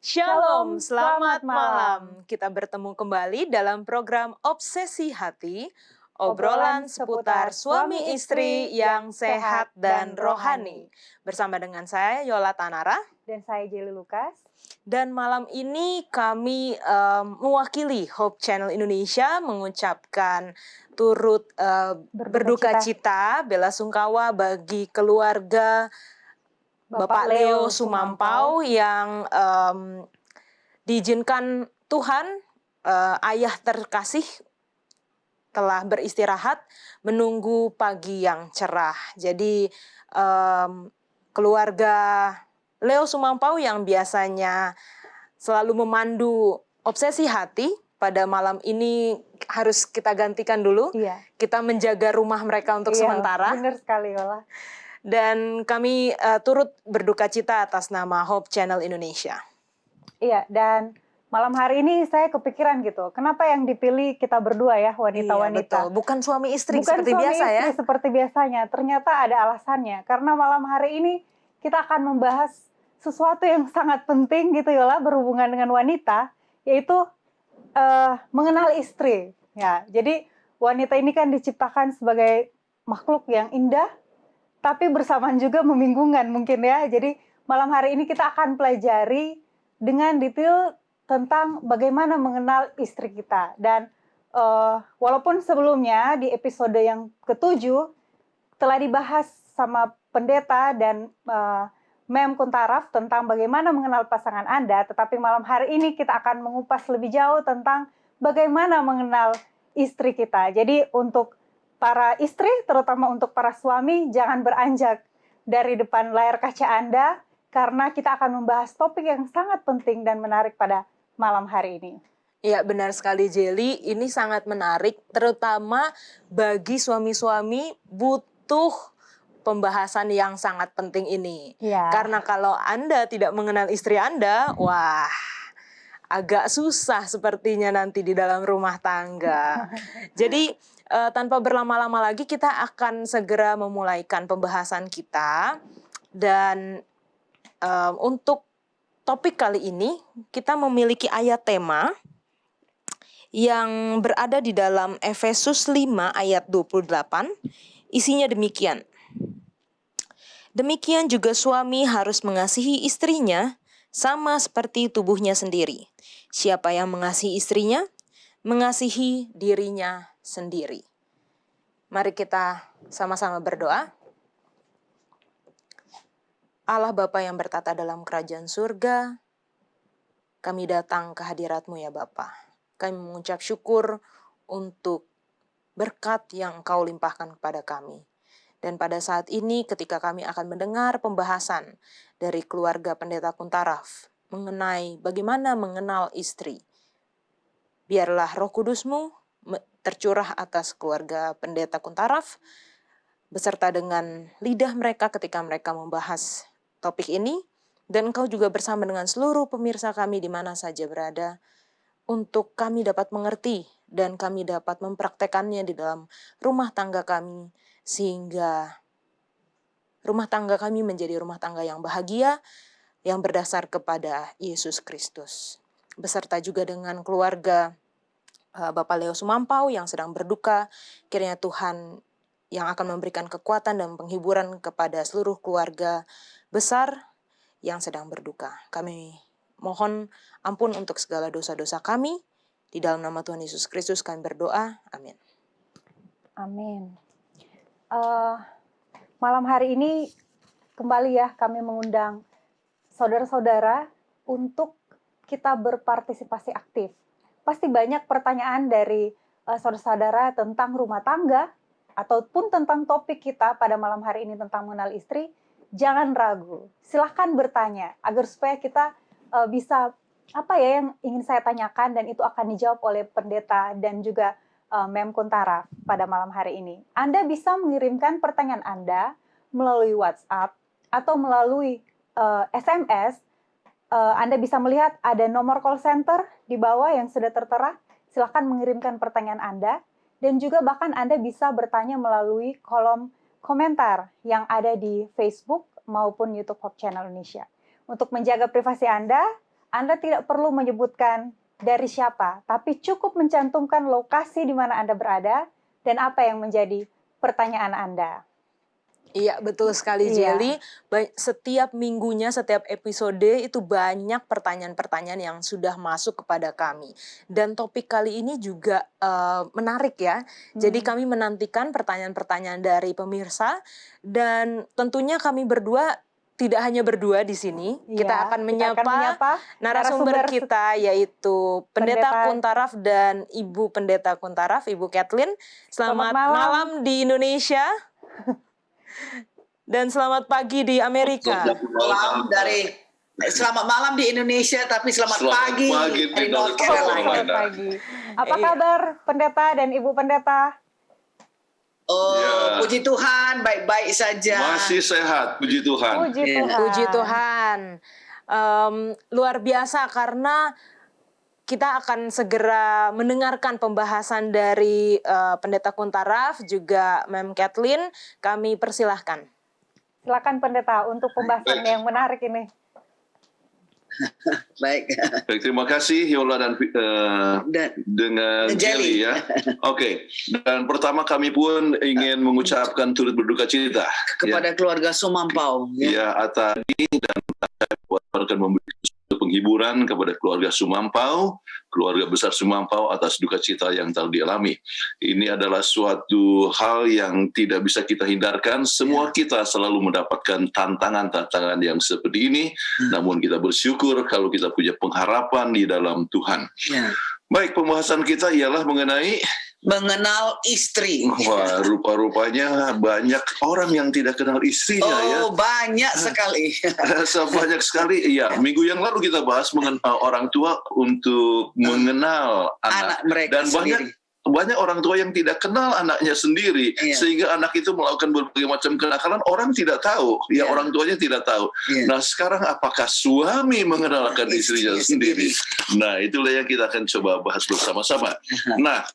Shalom, selamat malam. Kita bertemu kembali dalam program Obsesi Hati, obrolan seputar suami istri yang sehat dan rohani. Bersama dengan saya Yola Tanara dan saya Jelly Lukas. Dan malam ini kami mewakili Hope Channel Indonesia mengucapkan turut berduka cita, bela sungkawa bagi keluarga Bapak Leo Sumampau yang diizinkan Tuhan, ayah terkasih telah beristirahat menunggu pagi yang cerah. Jadi keluarga Leo Sumampau yang biasanya selalu memandu obsesi hati, pada malam ini harus kita gantikan dulu. Iya. Kita menjaga rumah mereka untuk sementara. Benar sekali, Yola. Dan kami turut berduka cita atas nama Hope Channel Indonesia. Iya, dan malam hari ini saya kepikiran gitu, kenapa yang dipilih kita berdua ya, wanita-wanita. Iya, betul. Bukan suami istri Bukan seperti suami biasa istri ya. seperti biasanya. Ternyata ada alasannya. Karena malam hari ini kita akan membahas sesuatu yang sangat penting gitu Yola, berhubungan dengan wanita, yaitu mengenal istri. Ya, jadi wanita ini kan diciptakan sebagai makhluk yang indah, tapi bersamaan juga membingungkan mungkin ya. Jadi malam hari ini kita akan pelajari dengan detail tentang bagaimana mengenal istri kita. Dan walaupun sebelumnya di episode yang ke-7 telah dibahas sama pendeta dan Mem Kuntaraf tentang bagaimana mengenal pasangan Anda, tetapi malam hari ini kita akan mengupas lebih jauh tentang bagaimana mengenal istri kita. Jadi untuk para istri, terutama untuk para suami, jangan beranjak dari depan layar kaca Anda, karena kita akan membahas topik yang sangat penting dan menarik pada malam hari ini. Iya, benar sekali Jelly, ini sangat menarik, terutama bagi suami-suami butuh pembahasan yang sangat penting ini. Ya. Karena kalau Anda tidak mengenal istri Anda, wah, agak susah sepertinya nanti di dalam rumah tangga. Jadi tanpa berlama-lama lagi kita akan segera memulaikan pembahasan kita. Dan untuk topik kali ini kita memiliki ayat tema yang berada di dalam Efesus 5 ayat 28. Isinya demikian. Demikian juga suami harus mengasihi istrinya sama seperti tubuhnya sendiri. Siapa yang mengasihi istrinya, mengasihi dirinya sendiri. Mari kita sama-sama berdoa. Allah Bapa yang bertata dalam kerajaan surga, kami datang ke hadirat-Mu ya Bapa. Kami mengucap syukur untuk berkat yang Engkau limpahkan kepada kami. Dan pada saat ini ketika kami akan mendengar pembahasan dari keluarga Pendeta Kuntaraf mengenai bagaimana mengenal istri, biarlah Roh Kudus-Mu tercurah atas keluarga Pendeta Kuntaraf beserta dengan lidah mereka ketika mereka membahas topik ini, dan Engkau juga bersama dengan seluruh pemirsa kami di mana saja berada, untuk kami dapat mengerti dan kami dapat mempraktekannya di dalam rumah tangga kami, sehingga rumah tangga kami menjadi rumah tangga yang bahagia, yang berdasar kepada Yesus Kristus. Beserta juga dengan keluarga Bapak Leo Sumampau yang sedang berduka, kiranya Tuhan yang akan memberikan kekuatan dan penghiburan kepada seluruh keluarga besar yang sedang berduka. Kami mohon ampun untuk segala dosa-dosa kami. Di dalam nama Tuhan Yesus Kristus kami berdoa. Amin. Amin. Malam hari ini kembali ya kami mengundang saudara-saudara untuk kita berpartisipasi aktif. Pasti banyak pertanyaan dari saudara-saudara tentang rumah tangga ataupun tentang topik kita pada malam hari ini tentang mengenal istri. Jangan ragu, silahkan bertanya agar supaya kita bisa apa ya yang ingin saya tanyakan, dan itu akan dijawab oleh pendeta dan juga Mem Kuntaraf pada malam hari ini. Anda bisa mengirimkan pertanyaan Anda melalui WhatsApp atau melalui SMS. Anda bisa melihat ada nomor call center di bawah yang sudah tertera. Silahkan mengirimkan pertanyaan Anda, dan juga bahkan Anda bisa bertanya melalui kolom komentar yang ada di Facebook maupun YouTube Hope Channel Indonesia. Untuk menjaga privasi Anda Anda tidak perlu menyebutkan dari siapa, tapi cukup mencantumkan lokasi di mana Anda berada dan apa yang menjadi pertanyaan Anda. Iya, betul sekali Iya. Jelly. Setiap minggunya, setiap episode itu banyak pertanyaan-pertanyaan yang sudah masuk kepada kami. Dan topik kali ini juga menarik ya. Jadi kami menantikan pertanyaan-pertanyaan dari pemirsa dan tentunya kami berdua tidak hanya berdua di sini. Kita akan menyapa narasumber kita yaitu Pendeta Kuntaraf dan Ibu Pendeta Kuntaraf, Ibu Kathleen. Selamat malam di Indonesia. Dan selamat pagi di Amerika. Selamat malam di Indonesia, tapi selamat pagi di North Carolina. Apa kabar Pendeta dan Ibu Pendeta? Puji Tuhan, baik-baik saja. Masih sehat, puji Tuhan. Puji Tuhan. Luar biasa karena kita akan segera mendengarkan pembahasan dari Pendeta Kuntaraf juga Mem Kathleen. Kami persilahkan. Silakan Pendeta untuk pembahasan yang menarik ini. Baik. Terima kasih Yola dan dengan Jelly ya. Oke. Dan pertama kami pun ingin mengucapkan turut berduka cita kepada keluarga Sumampau. Ya, atas ini dan akan memberi penghiburan kepada keluarga Sumampau, keluarga besar Sumampau atas duka cita yang telah dialami. Ini adalah suatu hal yang tidak bisa kita hindarkan. Semua kita selalu mendapatkan tantangan-tantangan yang seperti ini, namun kita bersyukur kalau kita punya pengharapan di dalam Tuhan. Baik, pembahasan kita ialah mengenal istri. Wah, rupa-rupanya banyak orang yang tidak kenal istrinya ya. Banyak sekali. Banyak sekali. Iya, minggu yang lalu kita bahas mengenal orang tua untuk mengenal anak mereka dan sendiri. banyak orang tua yang tidak kenal anaknya sendiri, sehingga anak itu melakukan berbagai macam kenakalan, orang tidak tahu, orang tuanya tidak tahu. Nah, sekarang apakah suami mengenalkan istrinya sendiri? Nah, itulah yang kita akan coba bahas bersama-sama. Nah,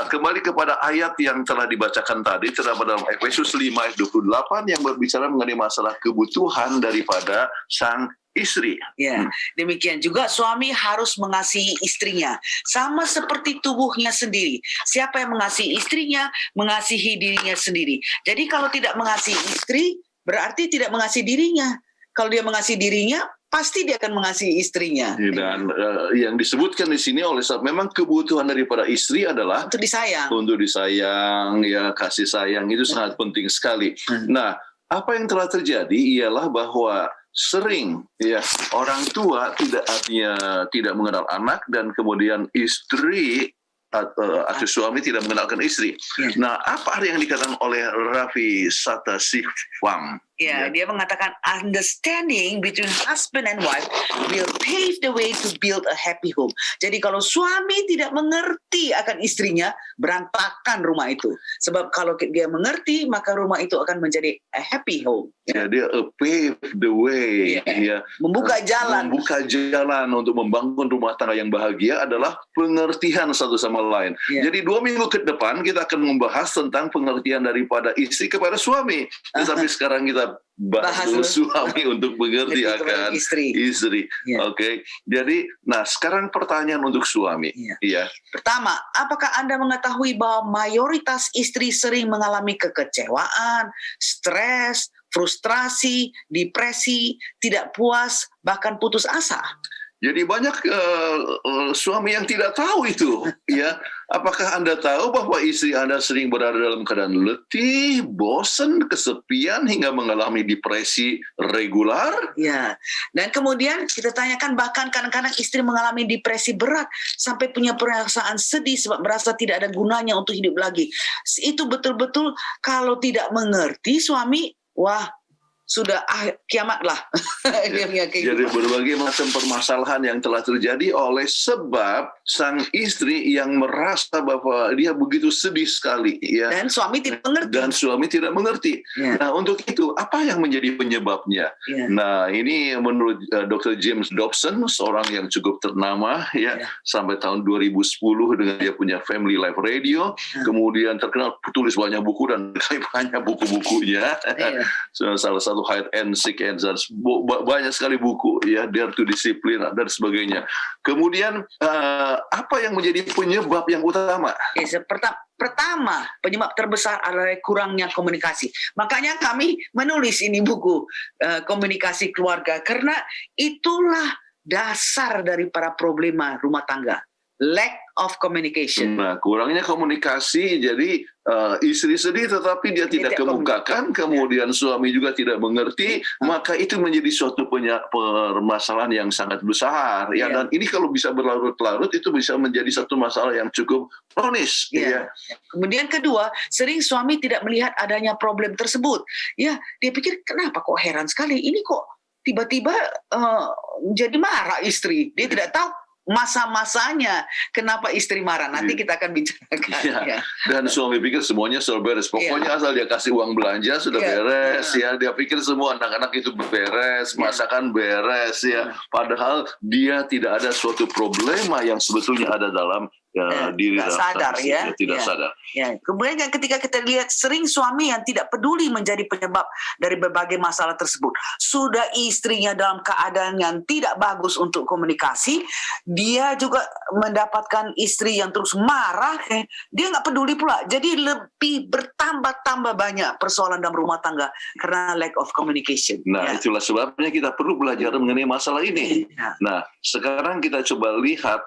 kembali kepada ayat yang telah dibacakan tadi, terdapat dalam Efesus 5 ayat 28 yang berbicara mengenai masalah kebutuhan daripada sang istri. Demikian juga suami harus mengasihi istrinya sama seperti tubuhnya sendiri. Siapa yang mengasihi istrinya, mengasihi dirinya sendiri. Jadi kalau tidak mengasihi istri, berarti tidak mengasihi dirinya. Kalau dia mengasihi dirinya, pasti dia akan mengasihi istrinya. Dan yang disebutkan di sini oleh memang kebutuhan daripada istri adalah untuk disayang. Untuk disayang, ya, kasih sayang itu sangat penting sekali. Nah, apa yang telah terjadi ialah bahwa sering ya orang tua tidak mengenal anak dan kemudian istri atau suami tidak mengenalkan istri. Nah, apa yang dikatakan oleh Ravi Satasivang? Dia mengatakan understanding between husband and wife will pave the way to build a happy home. Jadi kalau suami tidak mengerti akan istrinya, berantakan rumah itu. Sebab kalau dia mengerti, maka rumah itu akan menjadi a happy home. Dia pave the way. Membuka jalan. Membuka jalan untuk membangun rumah tangga yang bahagia adalah pengertian satu sama lain. Jadi 2 minggu ke depan kita akan membahas tentang pengertian daripada istri kepada suami. Tetapi sekarang kita bahas dulu suami untuk mengerti akan istri. Oke. Jadi, nah sekarang pertanyaan untuk suami. Pertama, apakah Anda mengetahui bahwa mayoritas istri sering mengalami kekecewaan, stres, frustrasi, depresi, tidak puas, bahkan putus asa? Jadi banyak suami yang tidak tahu itu, ya. Apakah Anda tahu bahwa istri Anda sering berada dalam keadaan letih, bosan, kesepian, hingga mengalami depresi regular? Dan kemudian kita tanyakan bahkan kadang-kadang istri mengalami depresi berat sampai punya perasaan sedih sebab merasa tidak ada gunanya untuk hidup lagi. Itu betul-betul kalau tidak mengerti suami, wah, sudah kiamat lah. Jadi berbagai macam permasalahan yang telah terjadi oleh sebab sang istri yang merasa bahwa dia begitu sedih sekali, ya. Dan suami tidak mengerti. Nah, untuk itu apa yang menjadi penyebabnya? Nah, ini menurut Dr. James Dobson, seorang yang cukup ternama, sampai tahun 2010 dengan dia punya Family Life Radio, kemudian terkenal tulis banyak buku dan banyak buku-bukunya. Salah satu How to Hide and Seek Answers. Banyak sekali buku ya, Dare to Discipline dan sebagainya. Kemudian apa yang menjadi penyebab yang utama? Pertama, penyebab terbesar adalah kurangnya komunikasi. Makanya kami menulis ini buku komunikasi keluarga, karena itulah dasar dari para problema rumah tangga. Lack of communication. Nah, kurangnya komunikasi, jadi istri sedih tetapi dia tidak kemukakan, kemudian suami juga tidak mengerti, maka itu menjadi suatu permasalahan yang sangat besar. Ya, dan ini kalau bisa berlarut-larut itu bisa menjadi satu masalah yang cukup kronis. Ya. Kemudian kedua, sering suami tidak melihat adanya problem tersebut. Ya, dia pikir kenapa kok heran sekali, ini kok tiba-tiba jadi marah istri. Dia tidak tahu masa-masanya kenapa istri marah. Nanti kita akan bicarakan. Ya. Dan suami pikir semuanya sudah beres. Pokoknya asal dia kasih uang belanja sudah beres. Ya, dia pikir semua anak-anak itu beres, masakan beres. Ya, padahal dia tidak ada suatu problema yang sebetulnya ada dalam diri dalam sadar ya, tidak sadar. Ya. Kemudian yang ketika kita lihat sering suami yang tidak peduli menjadi penyebab dari berbagai masalah tersebut. Sudah istrinya dalam keadaan yang tidak bagus untuk komunikasi, dia juga mendapatkan istri yang terus marah, dia nggak peduli pula. Jadi lebih bertambah banyak persoalan dalam rumah tangga karena lack of communication. Nah, itulah sebabnya kita perlu belajar mengenai masalah ini. Nah, sekarang kita coba lihat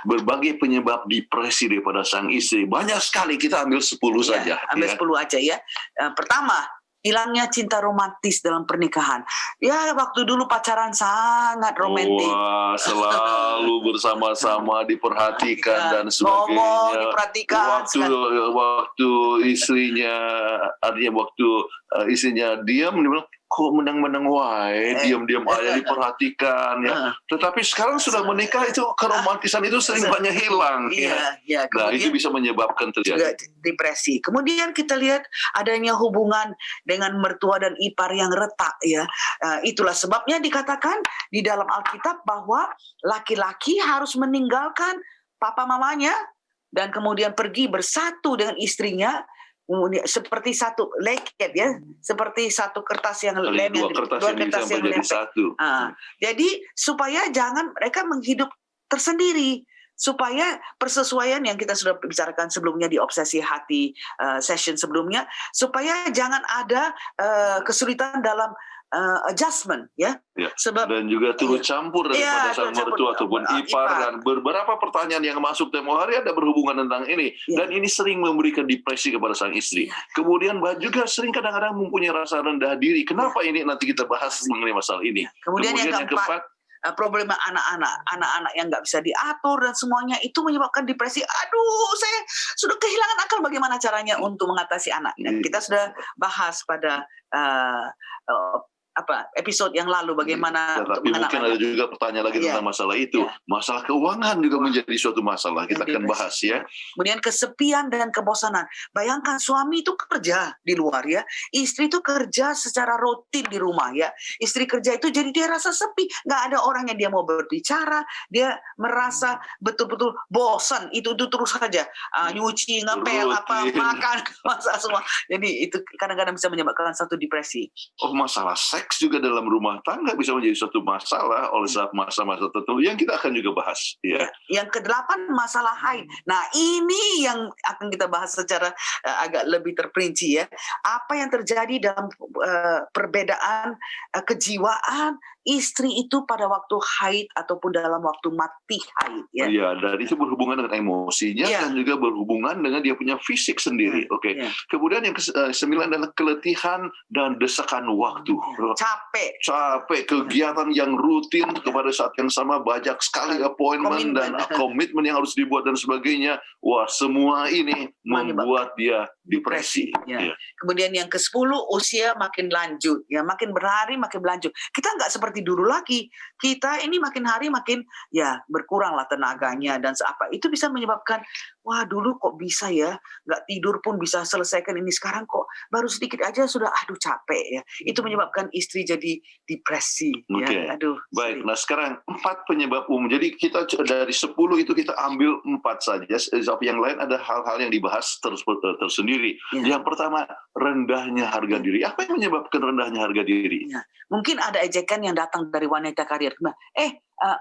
berbagai penyebab depresi daripada sang istri. Banyak sekali, kita ambil 10 saja. Ambil 10 aja ya. Pertama, hilangnya cinta romantis dalam pernikahan. Ya, waktu dulu pacaran sangat romantis. Wah, selalu bersama-sama diperhatikan dan sebagainya. Ngomong, diperhatikan. Waktu istrinya, artinya waktu istrinya diam, dia bilang, kok menang-menang wae, diam-diam aja diperhatikan ya. Tetapi sekarang sudah menikah, itu keromantisan itu sering banyak hilang. Iya. Nah, itu bisa menyebabkan terjadi depresi. Kemudian kita lihat adanya hubungan dengan mertua dan ipar yang retak ya. Itulah sebabnya dikatakan di dalam Alkitab bahwa laki-laki harus meninggalkan papa mamanya dan kemudian pergi bersatu dengan istrinya. Seperti satu leket ya, seperti satu kertas yang lem, dua kertas yang menjadi satu. Jadi supaya jangan mereka menghidup tersendiri, supaya persesuaian yang kita sudah bicarakan sebelumnya di obsesi hati session sebelumnya, supaya jangan ada kesulitan dalam adjustment ya. Sebab dan juga turut campur daripada sang mertua ataupun ipar, dan beberapa pertanyaan yang masuk tempo hari ada berhubungan tentang ini, dan ini sering memberikan depresi kepada sang istri. Kemudian juga sering kadang-kadang mempunyai rasa rendah diri. Kenapa ini nanti kita bahas mengenai masalah ini. Kemudian yang keempat, problema anak-anak yang nggak bisa diatur dan semuanya itu menyebabkan depresi. Aduh, saya sudah kehilangan akal bagaimana caranya untuk mengatasi anak. Dan kita sudah bahas pada episode yang lalu bagaimana. Tapi mungkin ada juga pertanyaan lagi tentang masalah itu. Masalah keuangan juga menjadi suatu masalah. Kita akan bahas ya. Kemudian kesepian dan kebosanan. Bayangkan suami itu kerja di luar ya, istri itu kerja secara rutin di rumah ya. Istri kerja itu jadi dia rasa sepi, nggak ada orang yang dia mau berbicara, dia merasa betul-betul bosan itu terus saja nyuci, ngepel, makan, masak semua. Jadi itu kadang-kadang bisa menyebabkan satu depresi. Masalah seks juga dalam rumah tangga bisa menjadi suatu masalah oleh sebab masa-masa tertentu yang kita akan juga bahas ya. Yang ke-8 masalah haid. Nah, ini yang akan kita bahas secara agak lebih terperinci ya. Apa yang terjadi dalam perbedaan kejiwaan istri itu pada waktu haid ataupun dalam waktu mati haid ya. Iya, dan itu berhubungan dengan emosinya dan juga berhubungan dengan dia punya fisik sendiri. Kemudian yang ke-9 adalah keletihan dan desakan waktu. Capek, kegiatan yang rutin kepada saat yang sama, banyak sekali appointment dan komitmen yang harus dibuat dan sebagainya. Wah, semua ini membuat dia depresi. Kemudian yang ke-10, usia makin lanjut ya, makin berhari makin berlanjut. Kita nggak seperti dulu lagi. Kita ini makin hari makin ya berkuranglah tenaganya dan seapa. Itu bisa menyebabkan, wah dulu kok bisa ya, nggak tidur pun bisa selesaikan ini, sekarang kok baru sedikit aja sudah aduh capek ya. Itu menyebabkan istri jadi depresi ya. Aduh. Baik, nah sekarang 4 penyebab umum. Jadi kita dari 10 itu kita ambil 4 saja. Yang lain ada hal-hal yang dibahas tersendiri. Yang pertama, rendahnya harga diri. Apa yang menyebabkan rendahnya harga diri? Ya, mungkin ada ejekan yang datang dari wanita karir.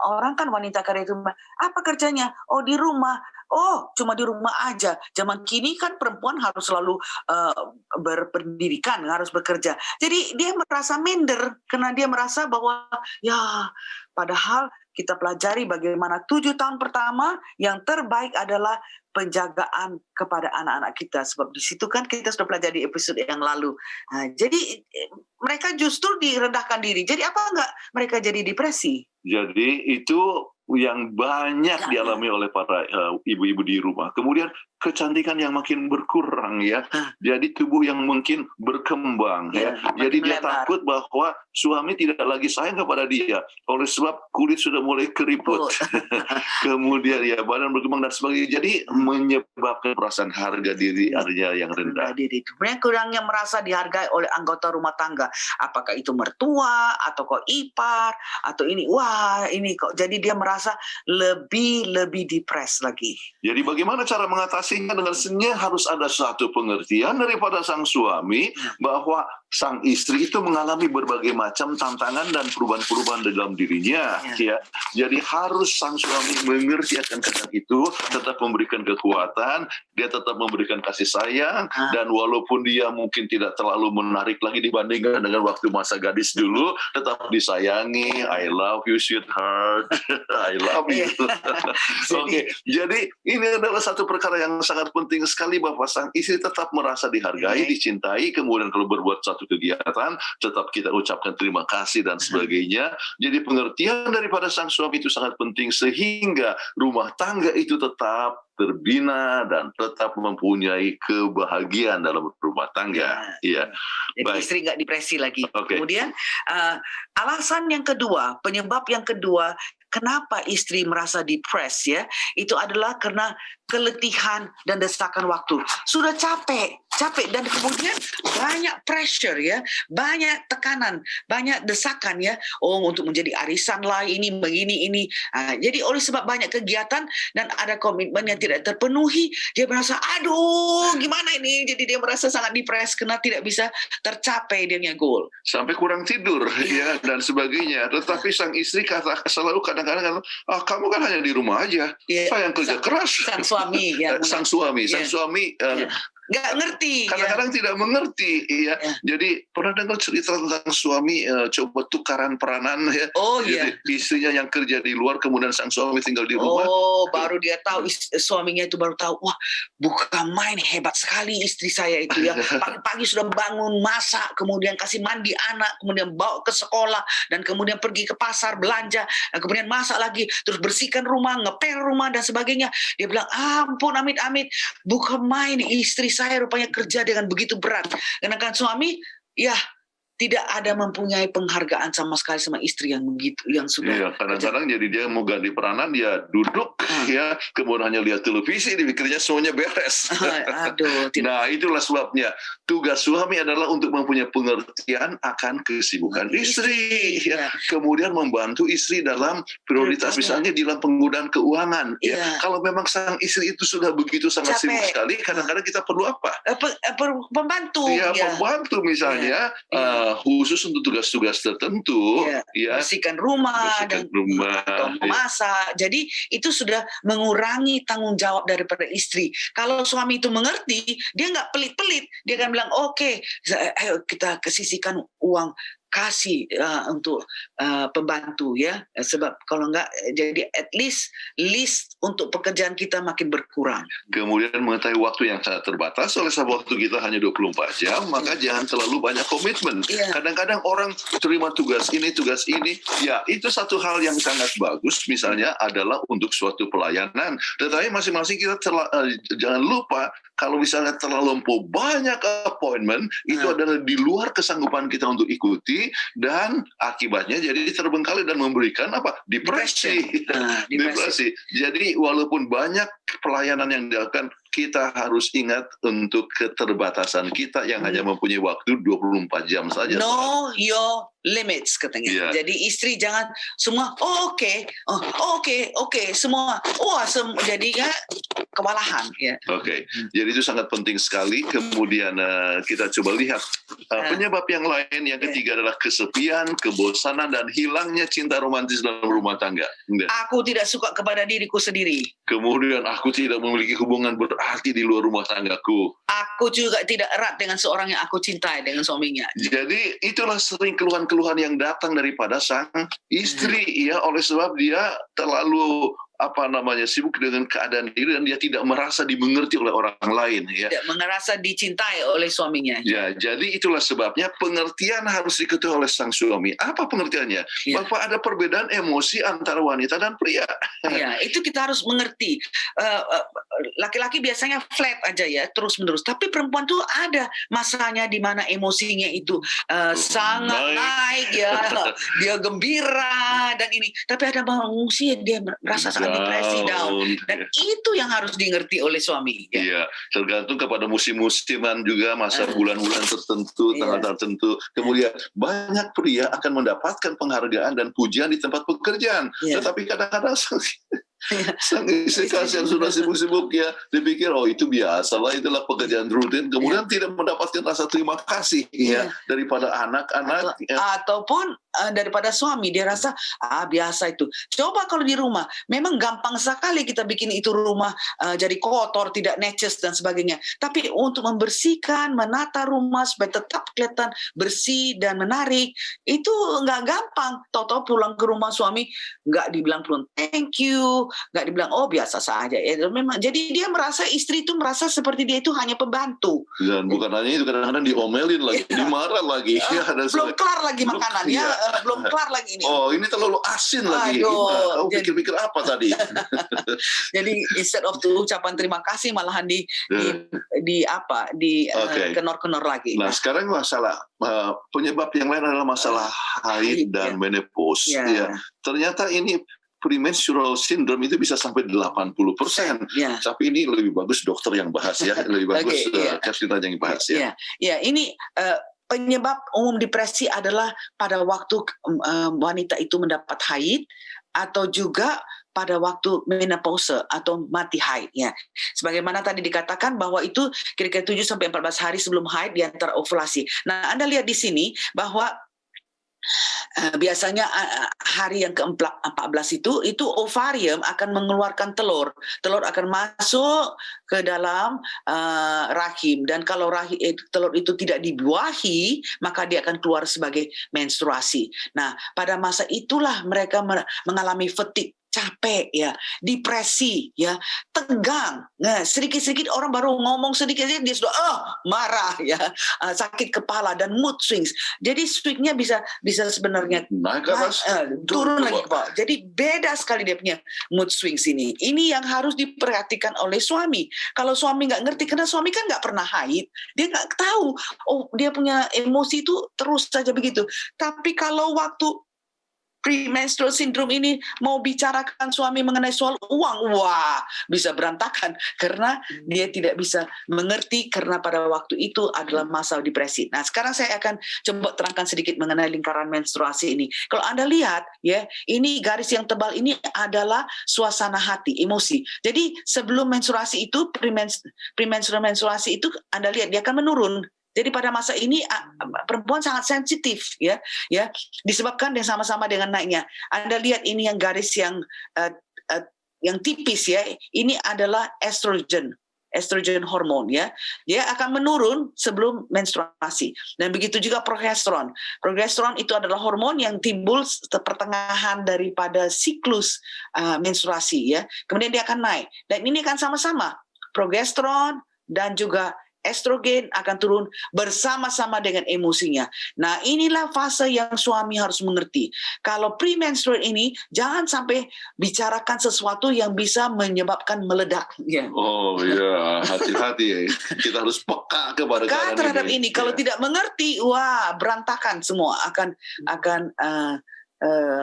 Orang kan wanita karir itu, apa kerjanya? Oh, di rumah. Oh, cuma di rumah aja. Zaman kini kan perempuan harus selalu berpendidikan, harus bekerja. Jadi dia merasa minder karena dia merasa bahwa ya, padahal kita pelajari bagaimana 7 tahun pertama yang terbaik adalah penjagaan kepada anak-anak kita. Sebab di situ kan kita sudah pelajari episode yang lalu. Nah, jadi mereka justru direndahkan diri. Jadi apa enggak mereka jadi depresi? Jadi itu yang banyak dialami oleh para ibu-ibu di rumah. Kemudian kecantikan yang makin berkurang ya. Jadi tubuh yang mungkin berkembang ya. Jadi dia takut bahwa suami tidak lagi sayang kepada dia. Oleh sebab kulit sudah mulai keriput. Kemudian ya badan berkembang dan sebagainya. Jadi menyebabkan perasaan harga diri artinya yang rendah. Mereka kurangnya merasa dihargai oleh anggota rumah tangga. Apakah itu mertua atau kok ipar atau ini. Wah, ini kok jadi dia merasa lebih depres lagi. Jadi bagaimana cara mengatasinya? Dengan senyap harus ada satu pengertian daripada sang suami bahwa sang istri itu mengalami berbagai macam tantangan dan perubahan-perubahan dalam dirinya. Ya. Jadi harus sang suami mengerti akan keadaan itu, tetap memberikan kekuatan, dia tetap memberikan kasih sayang, dan walaupun dia mungkin tidak terlalu menarik lagi dibandingkan dengan waktu masa gadis dulu, tetap disayangi. I love you, sweetheart. I love you. Oke, jadi ini adalah satu perkara yang sangat penting sekali bahwa sang istri tetap merasa dihargai, dicintai, kemudian kalau berbuat satu kegiatan, tetap kita ucapkan terima kasih dan sebagainya. Jadi pengertian daripada sang suami itu sangat penting sehingga rumah tangga itu tetap terbina dan tetap mempunyai kebahagiaan dalam rumah tangga. Iya. Jadi Baik. istri nggak depresi lagi. Okay. Kemudian alasan yang kedua, penyebab yang kedua, kenapa istri merasa depres ya, itu adalah karena keletihan dan desakan waktu. Sudah capek dan kemudian banyak pressure ya, banyak tekanan, banyak desakan ya. Oh, untuk menjadi arisan lah ini begini ini. Jadi oleh sebab banyak kegiatan dan ada komitmen yang tidak terpenuhi, dia merasa aduh gimana ini. Jadi dia merasa sangat depres karena tidak bisa tercapai dia punya goal. Sampai kurang tidur ya dan sebagainya. Tetapi sang istri selalu kadang-kadang kamu kan hanya di rumah aja. Saya yang kerja keras. Sang suami nggak ngerti. Kadang-kadang tidak mengerti, ya. Jadi pernah dengar cerita tentang suami coba tukaran peranan, ya. Oh jadi, istrinya yang kerja di luar, kemudian sang suami tinggal di rumah. Oh, baru dia tahu, suaminya itu baru tahu, wah, bukan main, hebat sekali istri saya itu ya. Pagi-pagi sudah bangun, masak, kemudian kasih mandi anak, kemudian bawa ke sekolah, dan kemudian pergi ke pasar belanja, dan kemudian masak lagi, terus bersihkan rumah, ngepel rumah dan sebagainya. Dia bilang, ampun, amit-amit, bukan main, istri saya rupanya kerja dengan begitu berat. Karena kan suami, ya tidak ada mempunyai penghargaan sama sekali sama istri yang begitu, yang sudah. Iya, kadang-kadang jadi dia mau ganti peranan, dia duduk, ya, kemudian hanya lihat televisi, dipikirnya semuanya beres. Aduh, nah, itulah sebabnya tugas suami adalah untuk mempunyai pengertian akan kesibukan istri, ya. Kemudian membantu istri dalam prioritas, misalnya dalam penggunaan keuangan. Ya. Kalau memang sang istri itu sudah begitu sangat sibuk sekali, kadang-kadang kita perlu apa? Pembantu. Ya, pembantu misalnya. Khusus untuk tugas-tugas tertentu, bersihkan rumah, memasak. Jadi itu sudah mengurangi tanggung jawab daripada istri. Kalau suami itu mengerti, dia nggak pelit-pelit, dia akan bilang, oke, ayo kita kesisihkan uang, kasih untuk pembantu ya, sebab kalau enggak jadi at least list untuk pekerjaan kita makin berkurang. Kemudian mengetahui waktu yang sangat terbatas, oleh sebab waktu kita hanya 24 jam, maka jangan terlalu banyak komitmen. Kadang-kadang orang terima tugas ini, ya itu satu hal yang sangat bagus, misalnya adalah untuk suatu pelayanan. Tetapi masing-masing kita jangan lupa, kalau misalnya terlalu banyak appointment, itu adalah di luar kesanggupan kita untuk ikuti, dan akibatnya jadi terbengkalai dan memberikan apa? Depresi. Depresi. Jadi walaupun banyak pelayanan yang dilakukan, kita harus ingat untuk keterbatasan kita yang hanya mempunyai waktu 24 jam saja. Know your limits katanya. Iya. Jadi istri jangan semua oke semua jadinya kewalahan ya. Oke, jadi itu sangat penting sekali. Kemudian kita coba lihat penyebab yang lain. Yang ketiga adalah kesepian, kebosanan, dan hilangnya cinta romantis dalam rumah tangga. Aku tidak suka kepada diriku sendiri. Kemudian aku tidak memiliki hubungan berarti di luar rumah tanggaku. Aku juga tidak erat dengan seorang yang aku cintai, dengan suaminya. Jadi itulah sering keluhan-keluhan yang datang daripada sang istri, ya, oleh sebab dia terlalu sibuk dengan keadaan diri dan dia tidak merasa dimengerti oleh orang lain, ya. Tidak merasa dicintai oleh suaminya. Ya, jadi itulah sebabnya pengertian harus diketahui oleh sang suami. Apa pengertiannya? Ya. Bahwa ada perbedaan emosi antara wanita dan pria. Ya, itu kita harus mengerti. Laki-laki biasanya flat aja ya, terus-menerus. Tapi perempuan tuh ada masanya di mana emosinya itu sangat naik ya. Dia gembira dan ini. Tapi ada emosi yang dia merasa sangat depresi, down. Dan itu yang harus dimengerti oleh suami. Ya. Iya, tergantung kepada musim-musiman juga, masa bulan-bulan tertentu, tanggal tertentu. Kemudian banyak pria akan mendapatkan penghargaan dan pujian di tempat pekerjaan. Tetapi kadang-kadang sang istri kasihan sudah sibuk-sibuk, ya, dipikir itu biasa lah, itulah pekerjaan rutin. Kemudian tidak mendapatkan rasa terima kasih ya daripada anak-anak ataupun daripada suami. Dia rasa biasa itu. Coba kalau di rumah, memang gampang sekali kita bikin itu rumah jadi kotor, tidak neces dan sebagainya. Tapi untuk membersihkan, menata rumah supaya tetap kelihatan bersih dan menarik, itu nggak gampang. Tahu-tahu pulang ke rumah suami nggak dibilang thank you, nggak dibilang biasa saja. Memang jadi dia merasa istri itu merasa seperti dia itu hanya pembantu. Dan bukan hanya itu, kadang-kadang diomelin lagi, dimarah lagi. Belum kelar lagi makanannya, belum kelar lagi ini. Ini terlalu asin lagi. Kau pikir-pikir apa tadi? Jadi instead of ucapan terima kasih malahan kenor-kenor lagi. Nah, sekarang masalah penyebab yang lain adalah masalah haid dan menopause. Ya. Ternyata ini premenstrual syndrome itu bisa sampai 80%. Tapi ini lebih bagus dokter yang bahas ya, lebih bagus Kerstin aja yang bahas ya. Ini penyebab umum depresi adalah pada waktu wanita itu mendapat haid atau juga pada waktu menopause atau mati haid ya. Sebagaimana tadi dikatakan bahwa itu kira-kira 7 sampai 14 hari sebelum haid di antara ovulasi. Nah, Anda lihat di sini bahwa biasanya hari yang ke-14 itu ovarium akan mengeluarkan telur. Telur akan masuk ke dalam rahim, dan kalau telur itu tidak dibuahi, maka dia akan keluar sebagai menstruasi. Nah, pada masa itulah mereka mengalami fatigue, capek ya, depresi ya, tegang. Nah, sedikit-sedikit orang baru ngomong sedikit-sedikit dia sudah marah ya, sakit kepala dan mood swings. Jadi swingnya bisa sebenarnya naik ke atas, turun lagi ke bawah. Jadi beda sekali dia punya mood swings ini. Ini yang harus diperhatikan oleh suami. Kalau suami nggak ngerti, karena suami kan nggak pernah haid, dia nggak tahu. Dia punya emosi itu terus saja begitu. Tapi kalau waktu premenstrual syndrome ini mau bicarakan suami mengenai soal uang, bisa berantakan karena dia tidak bisa mengerti, karena pada waktu itu adalah masa depresi. Nah, sekarang saya akan coba terangkan sedikit mengenai lingkaran menstruasi ini. Kalau Anda lihat ya, ini garis yang tebal ini adalah suasana hati, emosi. Jadi sebelum menstruasi itu, premenstrual menstruasi itu Anda lihat dia akan menurun. Jadi pada masa ini perempuan sangat sensitif ya, disebabkan yang sama-sama dengan naiknya. Anda lihat ini yang garis yang tipis ya, ini adalah estrogen hormon ya. Dia akan menurun sebelum menstruasi. Dan begitu juga progesteron. Progesteron itu adalah hormon yang timbul pertengahan daripada siklus menstruasi ya. Kemudian dia akan naik. Dan ini akan sama-sama progesteron dan juga estrogen akan turun bersama-sama dengan emosinya. Nah, inilah fase yang suami harus mengerti. Kalau premenstrual ini, jangan sampai bicarakan sesuatu yang bisa menyebabkan meledak. Ya. Oh ya, hati-hati ya. Kita harus peka kepada keadaan terhadap ini. Kalau tidak mengerti, berantakan semua. Akan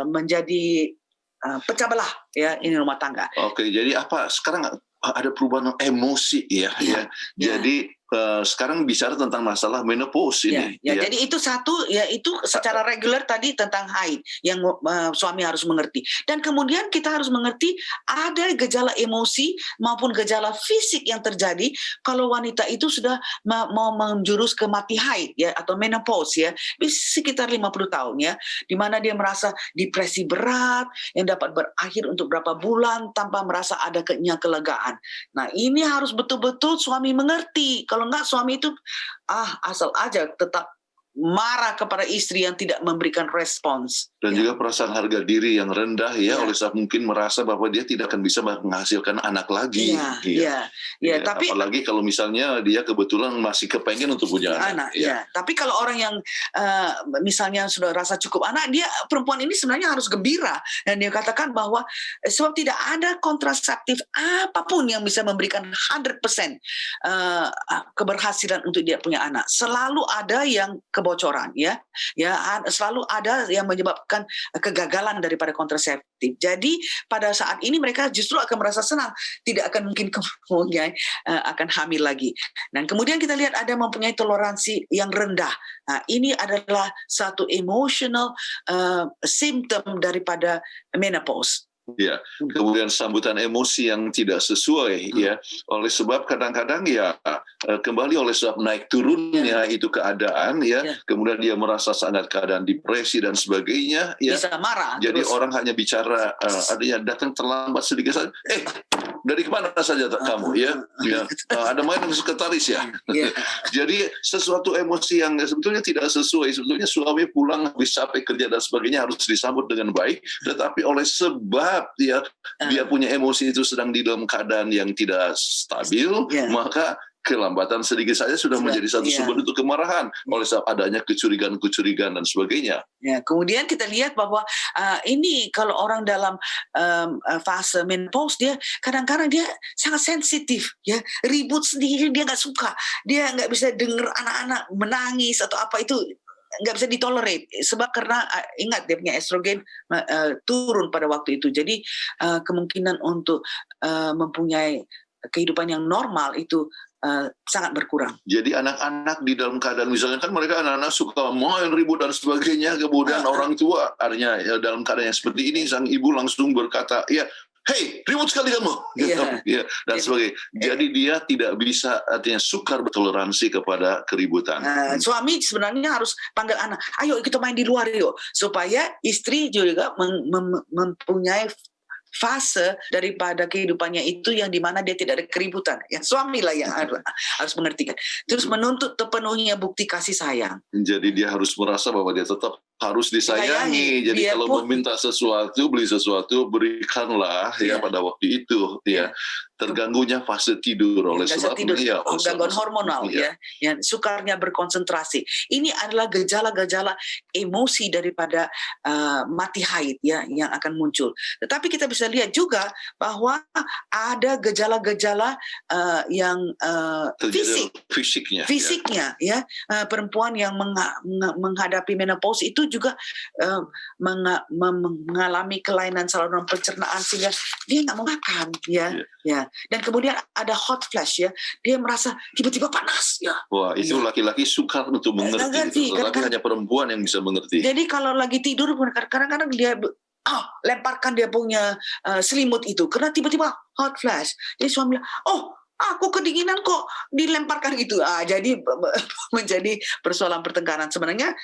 menjadi pecah belah ya ini rumah tangga. Oke, jadi apa sekarang ada perubahan emosi ya. Ya, ya. Jadi sekarang bicara tentang masalah menopause ini. Ya, jadi itu satu, ya itu secara reguler tadi tentang haid yang suami harus mengerti. Dan kemudian kita harus mengerti ada gejala emosi maupun gejala fisik yang terjadi kalau wanita itu sudah mau menjurus ke mati haid ya atau menopause ya, di sekitar 50 tahun ya, di mana dia merasa depresi berat yang dapat berakhir untuk berapa bulan tanpa merasa ada kelegaan. Nah, ini harus betul-betul suami mengerti. Kalau enggak suami itu asal aja tetap marah kepada istri yang tidak memberikan respons. Dan juga perasaan harga diri yang rendah ya, Ya. oleh sebab mungkin merasa bahwa dia tidak akan bisa menghasilkan anak lagi. Iya. Tapi apalagi kalau misalnya dia kebetulan masih kepengen untuk punya anak. Ya. Tapi kalau orang yang misalnya sudah rasa cukup anak, dia perempuan ini sebenarnya harus gembira dan dia katakan bahwa sebab tidak ada kontraseptif apapun yang bisa memberikan 100% keberhasilan untuk dia punya anak. Selalu ada yang kebocoran ya, selalu ada yang menyebabkan kegagalan daripada kontraseptif. Jadi pada saat ini mereka justru akan merasa senang, tidak akan mungkin kemudian akan hamil lagi. Dan kemudian kita lihat ada mempunyai toleransi yang rendah. Nah, ini adalah satu emotional symptom daripada menopause. Ya, kemudian sambutan emosi yang tidak sesuai ya, oleh sebab kadang-kadang ya kembali oleh sebab naik turunnya itu keadaan ya, kemudian dia merasa sangat keadaan depresi dan sebagainya ya. Bisa marah. Jadi terus. orang hanya bicara adanya datang terlambat sedikit saja. Dari kemana saja kamu ya? Ada main sekretaris ya. Jadi sesuatu emosi yang sebetulnya tidak sesuai. Sebetulnya suami pulang habis capek kerja dan sebagainya harus disambut dengan baik. Tetapi oleh sebab dia punya emosi itu sedang di dalam keadaan yang tidak stabil, maka kelambatan sedikit saja sudah menjadi satu sumber untuk kemarahan oleh sebab adanya kecurigaan-kecurigaan dan sebagainya. Ya, kemudian kita lihat bahwa ini kalau orang dalam fase menopause dia kadang-kadang dia sangat sensitif ya, ribut sendiri dia nggak suka, dia nggak bisa dengar anak-anak menangis atau apa itu nggak bisa ditolerate sebab karena ingat dia punya estrogen turun pada waktu itu, jadi kemungkinan untuk mempunyai kehidupan yang normal itu sangat berkurang. Jadi anak-anak di dalam keadaan misalnya kan mereka anak-anak suka main ribut dan sebagainya, kemudian orang tua artinya ya, dalam keadaan yang seperti ini sang ibu langsung berkata ya, hey, ribut sekali kamu, dan sebagainya. Jadi dia tidak bisa artinya sukar bertoleransi kepada keributan. Suami sebenarnya harus panggil anak, ayo kita main di luar yuk, supaya istri juga mempunyai fase daripada kehidupannya itu yang dimana dia tidak ada keributan. Ya, suami lah yang harus mengerti. Terus menuntut terpenuhinya bukti kasih sayang. Jadi dia harus merasa bahwa dia tetap harus disayangi. Jadi dia kalau meminta sesuatu, beli sesuatu, berikanlah ya pada waktu itu ya. Terganggunya fase tidur oleh sebab gangguan hormonal ya, sukarnya berkonsentrasi. Ini adalah gejala-gejala emosi daripada mati haid ya yang akan muncul. Tetapi kita bisa lihat juga bahwa ada gejala-gejala yang fisiknya ya. Perempuan yang menghadapi menopause itu juga mengalami kelainan saluran pencernaan sehingga dia nggak mau makan ya. Dan kemudian ada hot flash ya, dia merasa tiba-tiba panas ya. Wah, itu laki-laki sukar untuk mengerti, tetapi hanya perempuan yang bisa mengerti. Jadi kalau lagi tidur kadang-kadang dia lemparkan dia punya selimut itu karena tiba-tiba hot flash. Jadi suami bilang, aku kedinginan kok dilemparkan gitu. Jadi menjadi persoalan pertengkaran. Sebenarnya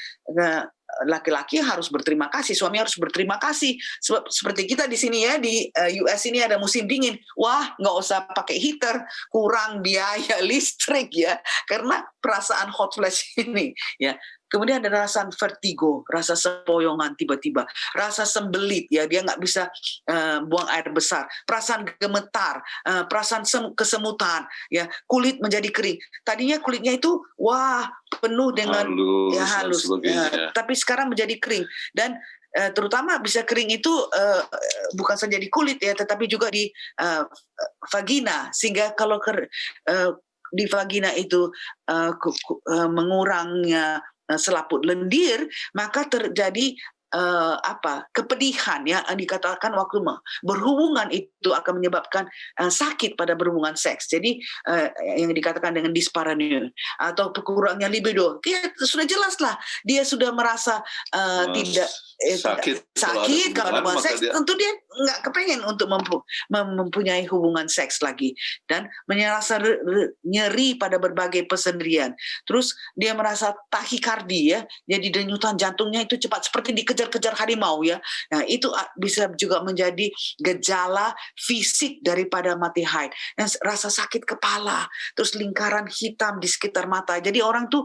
laki-laki harus berterima kasih, suami harus berterima kasih. Sebab seperti kita di sini ya, di US ini ada musim dingin. Wah, nggak usah pakai heater, kurang biaya listrik ya, karena perasaan hot flash ini ya. Kemudian ada rasa vertigo, rasa sempoyongan tiba-tiba, rasa sembelit ya, dia nggak bisa buang air besar, perasaan gemetar, perasaan kesemutan ya, kulit menjadi kering. Tadinya kulitnya itu penuh dengan halus tapi sekarang menjadi kering dan terutama bisa kering itu bukan saja di kulit ya, tetapi juga di vagina, sehingga kalau di vagina itu mengurangnya selaput lendir, maka terjadi kepedihan ya, yang dikatakan waktu berhubungan itu akan menyebabkan sakit pada berhubungan seks. Jadi yang dikatakan dengan dyspareunia atau kurangnya libido, sudah jelas lah dia sudah merasa tidak sakit kalau ada hubungan seks, tentu dia nggak kepengen untuk mempunyai hubungan seks lagi, dan merasa nyeri pada berbagai persendirian. Terus dia merasa tahikardi ya, jadi denyutan jantungnya itu cepat seperti dikejar-kejar harimau ya. Nah itu bisa juga menjadi gejala fisik daripada mati haid. Dan rasa sakit kepala, terus lingkaran hitam di sekitar mata. Jadi orang tuh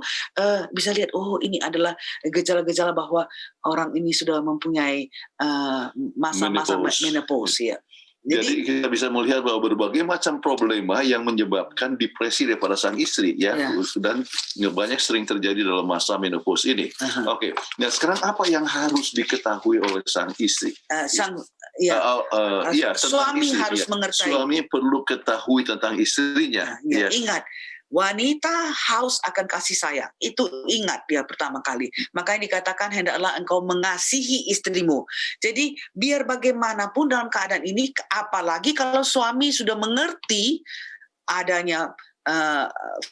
bisa lihat, oh ini adalah gejala-gejala bahwa orang ini sudah mempunyai masa-masa menopause ya. Jadi kita bisa melihat bahwa berbagai macam problema yang menyebabkan depresi daripada sang istri ya, dan banyak sering terjadi dalam masa menopause ini. Oke. Nah sekarang apa yang harus diketahui oleh sang istri? Suami harus mengerti. Suami perlu ketahui tentang istrinya. Ingat, wanita haus akan kasih sayang. Itu ingat dia pertama kali. Makanya dikatakan hendaklah engkau mengasihi istrimu. Jadi biar bagaimanapun dalam keadaan ini, apalagi kalau suami sudah mengerti adanya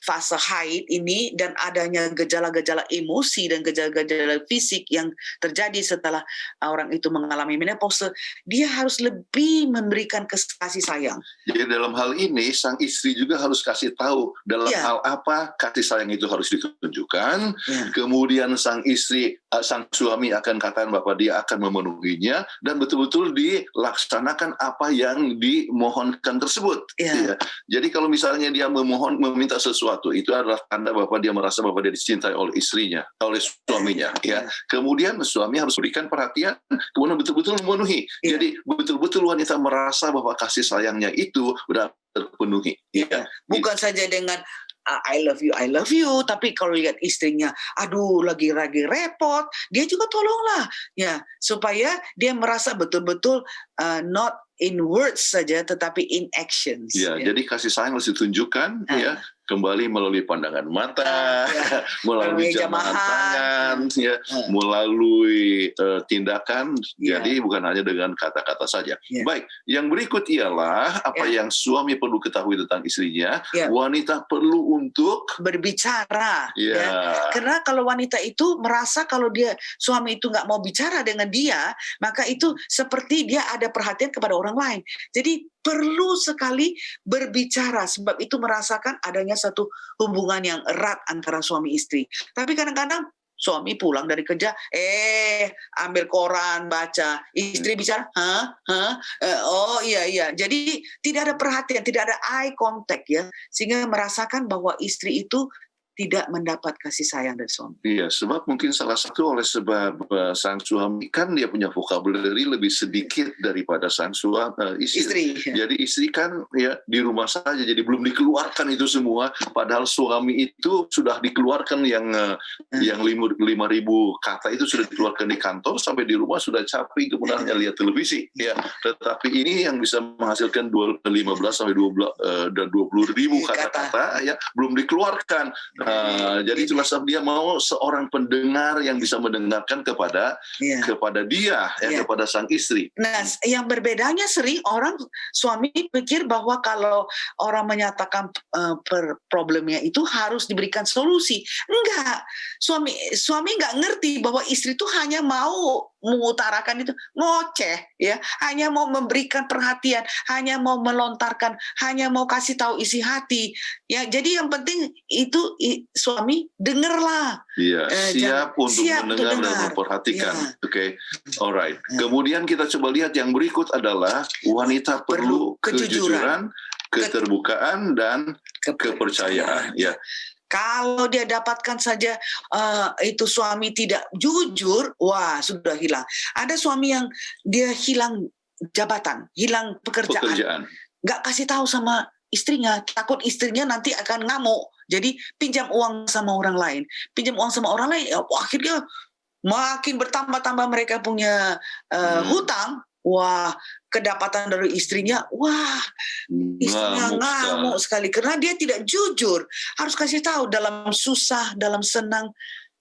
fase haid ini dan adanya gejala-gejala emosi dan gejala-gejala fisik yang terjadi setelah orang itu mengalami menopause, dia harus lebih memberikan kasih sayang. Jadi dalam hal ini sang istri juga harus kasih tahu dalam hal apa kasih sayang itu harus ditunjukkan. Kemudian sang suami akan katakan bahwa dia akan memenuhinya dan betul-betul dilaksanakan apa yang dimohonkan tersebut. Jadi kalau misalnya dia meminta sesuatu, itu adalah tanda bahwa dia merasa bahwa dia dicintai oleh istrinya, oleh suaminya. Kemudian suami harus berikan perhatian, kemudian betul-betul memenuhi. Jadi betul-betul wanita merasa bahwa kasih sayangnya itu sudah terpenuhi. Bukan saja dengan I love you, tapi kalau lihat istrinya, aduh lagi repot, dia juga tolonglah ya, supaya dia merasa betul-betul not in words saja, tetapi in actions. Jadi kasih sayang harus ditunjukkan kembali melalui pandangan mata, melalui jamahan tangan, melalui tindakan. Jadi bukan hanya dengan kata-kata saja. Baik, yang berikut ialah apa yang suami perlu ketahui tentang istrinya. Wanita perlu untuk berbicara. Karena kalau wanita itu merasa kalau suami itu nggak mau bicara dengan dia, maka itu seperti dia ada perhatian kepada orang lain. Jadi perlu sekali berbicara, sebab itu merasakan adanya satu hubungan yang erat antara suami istri. Tapi kadang-kadang suami pulang dari kerja, ambil koran, baca. Istri bicara, oh iya. Jadi tidak ada perhatian, tidak ada eye contact ya, sehingga merasakan bahwa istri itu tidak mendapat kasih sayang dari suami. Sebab mungkin salah satu oleh sebab sang suami kan dia punya vocabulary lebih sedikit daripada sang istri. Jadi istri kan ya di rumah saja, jadi belum dikeluarkan itu semua. Padahal suami itu sudah dikeluarkan yang 5.000 kata itu sudah dikeluarkan di kantor, sampai di rumah sudah capek kemudian hanya lihat televisi. Tetapi ini yang bisa menghasilkan 15 sampai 20.000 kata-kata belum dikeluarkan. Jadi itulah sebab dia mau seorang pendengar yang bisa mendengarkan kepada dia, kepada sang istri. Nah, yang berbedanya sering suami pikir bahwa kalau orang menyatakan problemnya itu harus diberikan solusi. Enggak, suami nggak ngerti bahwa istri itu hanya mau mengutarakan itu ngoceh ya, hanya mau memberikan perhatian, hanya mau melontarkan, hanya mau kasih tahu isi hati ya. Jadi yang penting itu suami dengarlah, siap untuk mendengar dan memperhatikan. Alright. Kemudian kita coba lihat yang berikut adalah wanita perlu kejujuran, keterbukaan dan kepercayaan. Kalau dia dapatkan saja itu suami tidak jujur, wah sudah hilang. Ada suami yang dia hilang jabatan, hilang pekerjaan. Nggak kasih tahu sama istrinya, takut istrinya nanti akan ngamuk. Jadi pinjam uang sama orang lain. Akhirnya makin bertambah-tambah mereka punya hutang. Wah, kedapatan dari istrinya, istrinya ngamuk sekali karena dia tidak jujur. Harus kasih tahu dalam susah, dalam senang,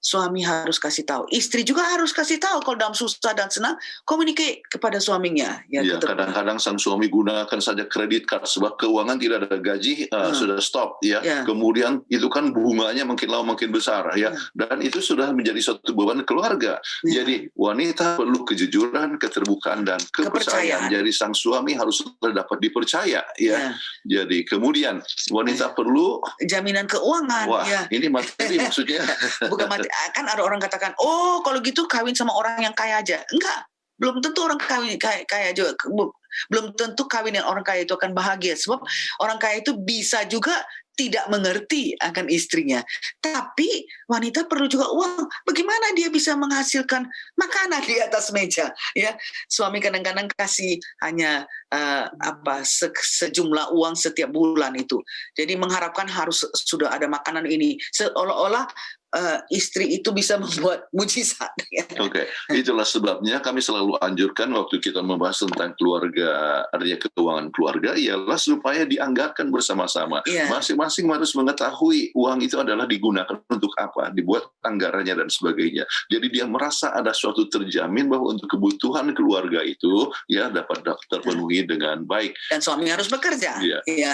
suami harus kasih tahu. Istri juga harus kasih tahu kalau dalam susah dan senang, communicate kepada suaminya. Ya, Ya, kadang-kadang sang suami gunakan saja kredit card sebab keuangan tidak ada gaji, sudah stop ya. Ya. Kemudian itu kan bunganya makin lama makin besar ya. Dan itu sudah menjadi suatu beban keluarga. Ya. Jadi wanita perlu kejujuran, keterbukaan dan kepercayaan. Jadi sang suami harus dapat dipercaya ya. Jadi kemudian wanita perlu jaminan keuangan. Wah, Ya. ini materi maksudnya. Bukan mati. Kan ada orang katakan, oh kalau gitu kawin sama orang yang kaya aja. Enggak, belum tentu orang kaya juga. Belum tentu kawin dengan orang kaya itu akan bahagia. Sebab orang kaya itu bisa juga tidak mengerti akan istrinya. Tapi wanita perlu juga uang. Bagaimana dia bisa menghasilkan makanan di atas meja? Ya, suami kadang-kadang kasih hanya sejumlah uang setiap bulan itu. Jadi mengharapkan harus sudah ada makanan ini. Seolah-olah istri itu bisa membuat mujizat. Oke, itulah sebabnya kami selalu anjurkan waktu kita membahas tentang keluarga, artinya keuangan keluarga, ialah supaya dianggarkan bersama-sama. Masing-masing harus mengetahui uang itu adalah digunakan untuk apa, dibuat anggarannya dan sebagainya. Jadi dia merasa ada suatu terjamin bahwa untuk kebutuhan keluarga itu ya dapat terpenuhi dengan baik. Dan suami harus bekerja.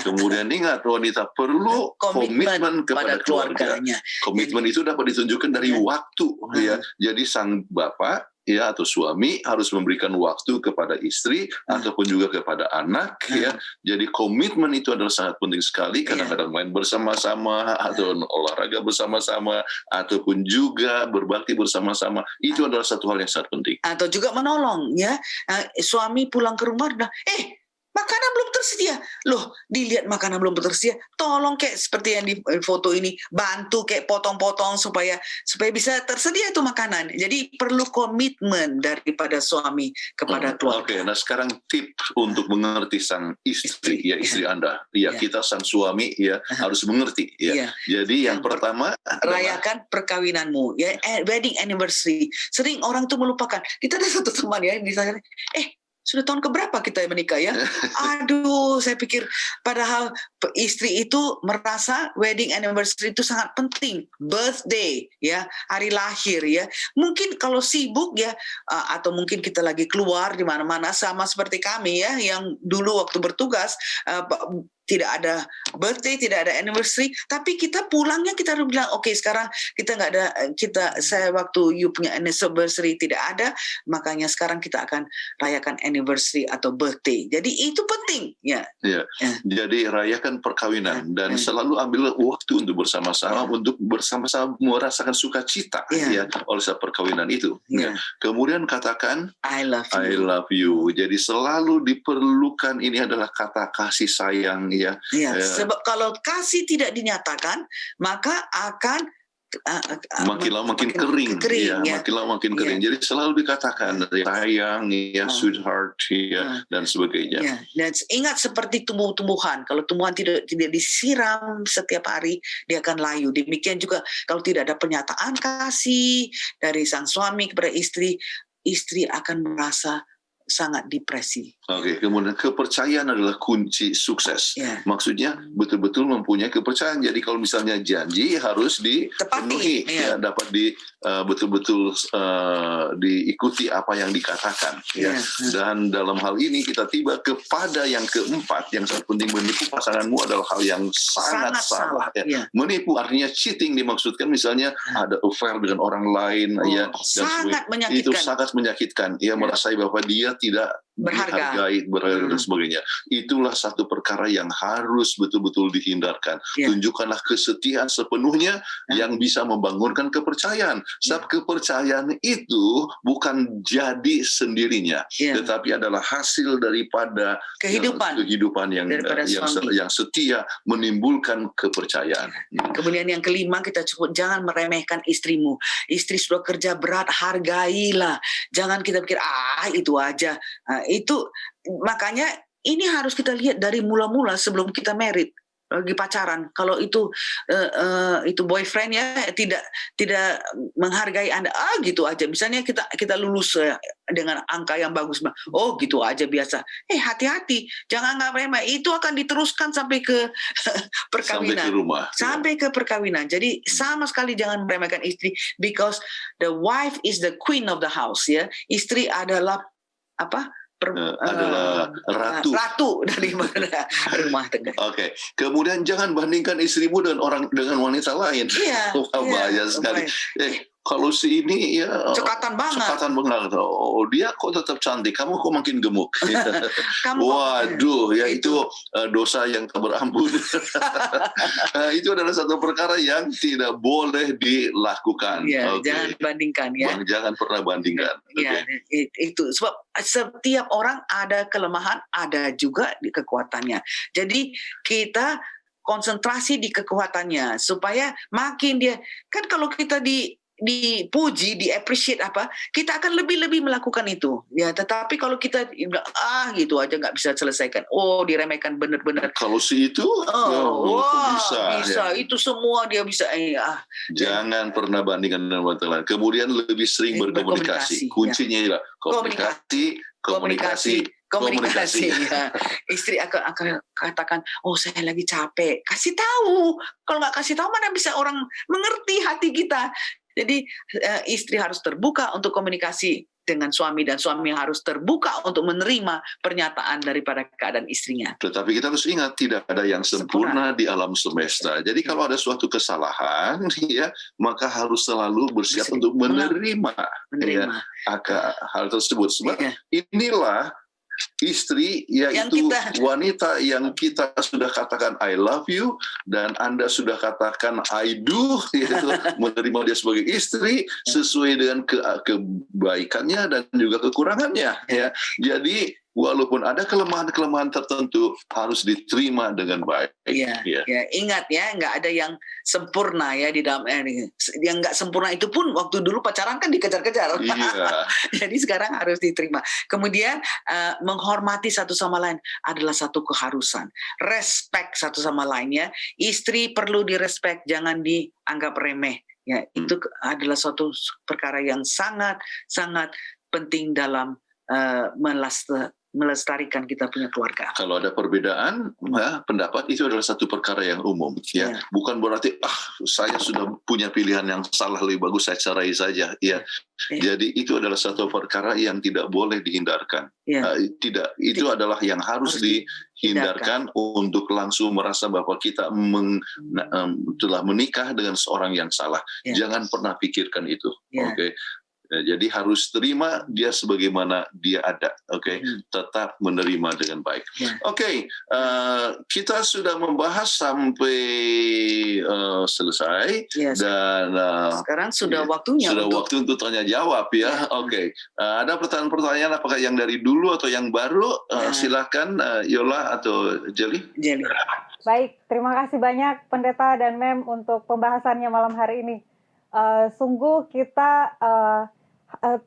Kemudian ingat, wanita perlu komitmen kepada keluarganya. Komitmen itu dapat ditunjukkan dari waktu ya. Jadi sang bapak ya atau suami harus memberikan waktu kepada istri ataupun juga kepada anak ya. Jadi komitmen itu adalah sangat penting sekali. Kadang-kadang main bersama-sama atau olahraga bersama-sama ataupun juga berbakti bersama-sama. Itu adalah satu hal yang sangat penting. Atau juga menolong ya. Suami pulang ke rumah udah makanan belum tersedia. Loh, dilihat makanan belum tersedia, tolong kayak seperti yang di foto ini, bantu kayak potong-potong supaya bisa tersedia itu makanan. Jadi perlu komitmen daripada suami kepada keluarga. Oke, nah sekarang tips untuk mengerti sang istri ya, istri Anda. Ya, kita sang suami ya harus mengerti ya. Jadi yang pertama rayakan perkawinanmu ya, wedding anniversary. Sering orang tuh melupakan. Kita ada satu teman ya, misalnya sudah tahun keberapa kita menikah ya? Aduh, saya pikir padahal istri itu merasa wedding anniversary itu sangat penting, birthday ya, hari lahir ya. Mungkin kalau sibuk ya, atau mungkin kita lagi keluar di mana-mana sama seperti kami ya, yang dulu waktu bertugas tidak ada birthday, tidak ada anniversary, tapi kita pulangnya kita harus bilang, oke, sekarang kita nggak ada, saya waktu you punya anniversary tidak ada, makanya sekarang kita akan rayakan anniversary atau birthday. Jadi itu penting ya. Jadi rayakan perkawinan dan selalu ambil waktu untuk bersama-sama, untuk bersama-sama merasakan sukacita ya oleh perkawinan itu. Kemudian katakan I love you. Jadi selalu diperlukan, ini adalah kata kasih sayang. Sebab kalau kasih tidak dinyatakan, maka akan makin lama makin kering. Makin lama makin kering. Jadi selalu dikatakan sayang, sweetheart, dan sebagainya. Dan ingat seperti tumbuh-tumbuhan, kalau tumbuhan tidak disiram setiap hari, dia akan layu. Demikian juga kalau tidak ada pernyataan kasih dari sang suami kepada istri, istri akan merasa sangat depresi. Oke, kemudian kepercayaan adalah kunci sukses. Maksudnya betul-betul mempunyai kepercayaan. Jadi kalau misalnya janji harus dipenuhi, dapat betul-betul diikuti apa yang dikatakan. Dan dalam hal ini kita tiba kepada yang keempat, yang sangat penting, menipu pasanganmu adalah hal yang sangat salah. Menipu artinya cheating, dimaksudkan misalnya ada affair dengan orang lain, dan sangat menyakitkan. Itu sangat menyakitkan. Ia merasa bahwa dia tidak dihargai dan sebagainya. Itulah satu perkara yang harus betul-betul dihindarkan. Tunjukkanlah kesetiaan sepenuhnya yang bisa membangunkan kepercayaan. Sebab kepercayaan itu bukan jadi sendirinya, tetapi adalah hasil daripada kehidupan yang setia menimbulkan kepercayaan. Kemudian yang kelima, kita cukup jangan meremehkan istrimu. Istri sudah kerja berat, hargailah. Jangan kita pikir itu aja. Itu makanya ini harus kita lihat dari mula-mula sebelum kita married. lagi pacaran, kalau itu boyfriend ya tidak menghargai Anda, gitu aja. Misalnya kita lulus dengan angka yang bagus, oh gitu aja biasa. Hati-hati, jangan nggak remeh. Itu akan diteruskan sampai ke perkawinan, sampai ke rumah. sampai ke perkawinan. Jadi sama sekali jangan meremehkan istri, because the wife is the queen of the house, ya. Istri adalah apa? Adalah ratu dari mana rumah tangga. Oke. Kemudian jangan bandingkan istrimu dengan wanita lain. Iya, bahaya sekali. Kalau si ini ya cekatan banget. Oh, dia kok tetap cantik, kamu kok makin gemuk. Kamu Waduh, ya itu dosa yang tak berampun. Itu adalah satu perkara yang tidak boleh dilakukan. Ya, jangan bandingkan ya. Jangan pernah bandingkan. Ya, itu sebab setiap orang ada kelemahan, ada juga di kekuatannya. Jadi kita konsentrasi di kekuatannya supaya makin dia, kan kalau kita dipuji, di-appreciate kita akan lebih melakukan itu. Ya, tetapi kalau kita gitu aja nggak bisa selesaikan. Diremehkan benar-benar. Kalau si itu, bisa. Ya. Itu semua dia bisa. Jangan pernah bandingkan dengan wanita lain. Kemudian lebih sering berkomunikasi. Kuncinya adalah komunikasi. Ya. Istri akan katakan, saya lagi capek. Kasih tahu. Kalau nggak kasih tahu, mana bisa orang mengerti hati kita. Jadi istri harus terbuka untuk komunikasi dengan suami, dan suami harus terbuka untuk menerima pernyataan daripada keadaan istrinya. Tetapi kita harus ingat, tidak ada yang sempurna di alam semesta. Jadi kalau ada suatu kesalahan, ya, maka harus selalu bersiap untuk menerima. Hal tersebut. Sebab inilah istri, yaitu wanita yang kita sudah katakan I love you, dan Anda sudah katakan I do, yaitu menerima dia sebagai istri sesuai dengan kebaikannya dan juga kekurangannya. Ya. Jadi walaupun ada kelemahan-kelemahan tertentu, harus diterima dengan baik. Ya. Ingat ya, nggak ada yang sempurna ya di dalam yang nggak sempurna itu pun waktu dulu pacaran kan dikejar-kejar. Iya. Jadi sekarang harus diterima. Kemudian menghormati satu sama lain adalah satu keharusan. Respect satu sama lain ya. Istri perlu direspek, jangan dianggap remeh. Ya, itu adalah suatu perkara yang sangat penting dalam melestarikan kita punya keluarga. Kalau ada perbedaan pendapat, itu adalah satu perkara yang umum. Ya. Bukan berarti saya sudah punya pilihan yang salah, lebih bagus saya cerai saja. Ya. Jadi itu adalah satu perkara yang tidak boleh dihindarkan. Itu adalah yang harus dihindarkan untuk langsung merasa bahwa kita telah menikah dengan seorang yang salah. Jangan pernah pikirkan itu. Oke. Jadi harus terima dia sebagaimana dia ada, tetap menerima dengan baik. Kita sudah membahas sampai selesai, dan sekarang sudah waktunya. Waktu untuk tanya jawab ya. Ada pertanyaan-pertanyaan apakah yang dari dulu atau yang baru? Silakan Yola atau Jelly. Baik, terima kasih banyak Pendeta dan Mem untuk pembahasannya malam hari ini. Sungguh kita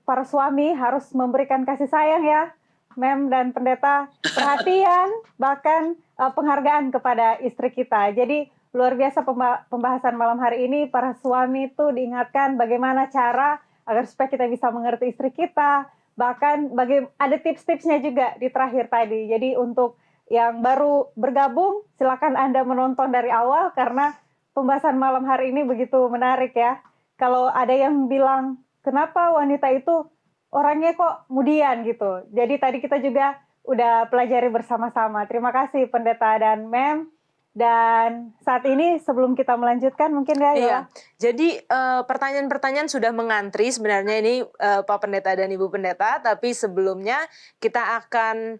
para suami harus memberikan kasih sayang ya, Mem dan Pendeta, perhatian, bahkan penghargaan kepada istri kita. Jadi luar biasa pembahasan malam hari ini. Para suami itu diingatkan bagaimana cara agar supaya kita bisa mengerti istri kita. Bahkan ada tips-tipsnya juga di terakhir tadi. Jadi untuk yang baru bergabung, silakan Anda menonton dari awal karena pembahasan malam hari ini begitu menarik ya. Kalau ada yang bilang, kenapa wanita itu orangnya kok kemudian gitu. Jadi tadi kita juga udah pelajari bersama-sama. Terima kasih Pendeta dan Mem. Dan saat ini sebelum kita melanjutkan mungkin ya. Jadi pertanyaan-pertanyaan sudah mengantri sebenarnya ini Pak Pendeta dan Ibu Pendeta. Tapi sebelumnya kita akan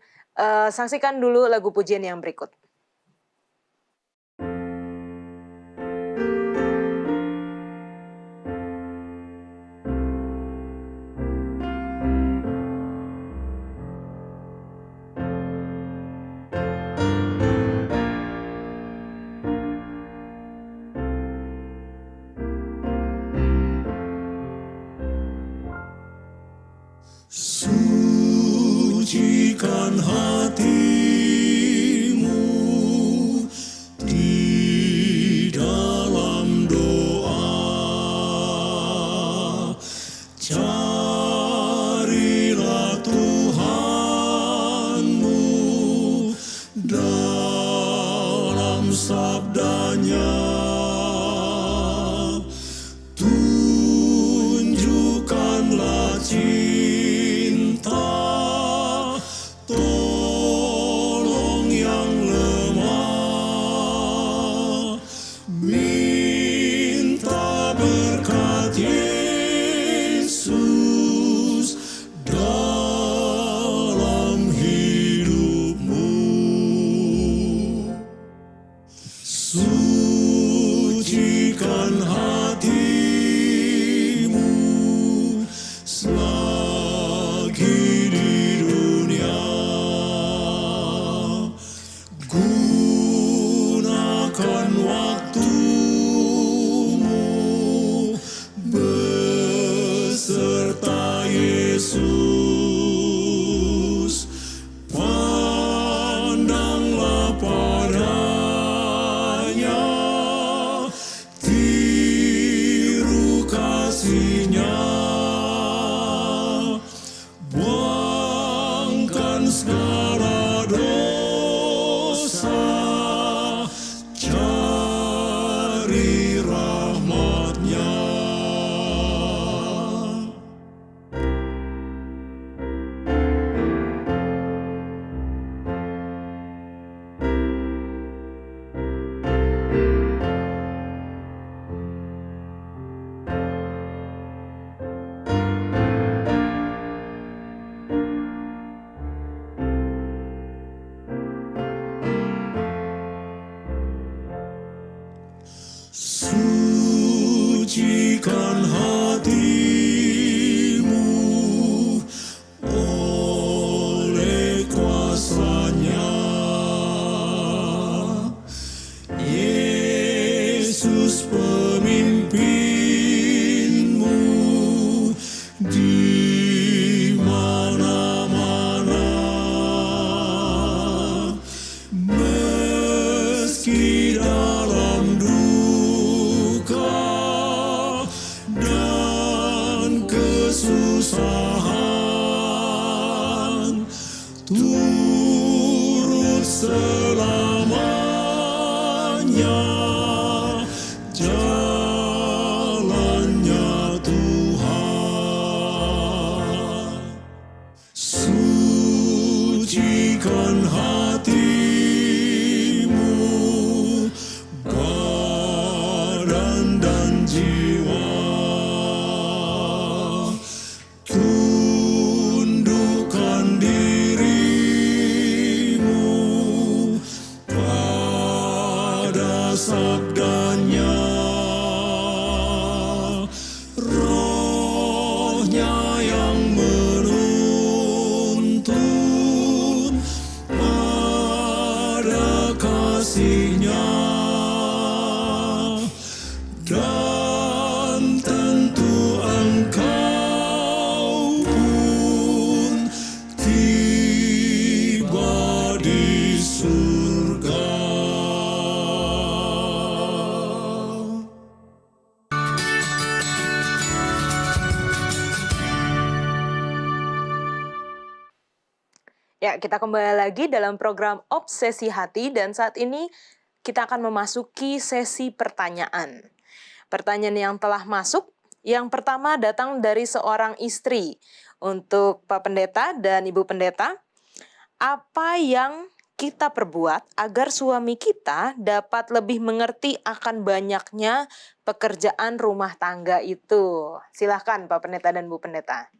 saksikan dulu lagu pujian yang berikut. Sucikan hatimu sabdanya, tunjukkanlah cinta, tolong yang lemah, minta berkat Yesus dalam hidupmu. Sucikan hatimu selagi di dunia. Gunakan waktumu beserta Yesus. Pandanglah padanya, tiru kasih-Nya, buangkan segala dosa, cari rahmat-Nya. Sucikan hatimu oleh kuasa-Nya. Yesus pemimpinmu di mana-mana. Meski dalam duka dan kesusahan, turut selamanya jalannya Tuhan. Sucikan hatimu, badan dan jiwa. Tundukkan dirimu pada sabdanya. Roh-Nya yang menuntun pada kasih-Nya, dan tentu engkau pun tiba di surga. Ya, kita kembali lagi dalam program Obsesi Hati dan saat ini kita akan memasuki sesi pertanyaan. Pertanyaan yang telah masuk, yang pertama datang dari seorang istri. Untuk Pak Pendeta dan Ibu Pendeta, apa yang kita perbuat agar suami kita dapat lebih mengerti akan banyaknya pekerjaan rumah tangga itu? Silahkan Pak Pendeta dan Bu Pendeta.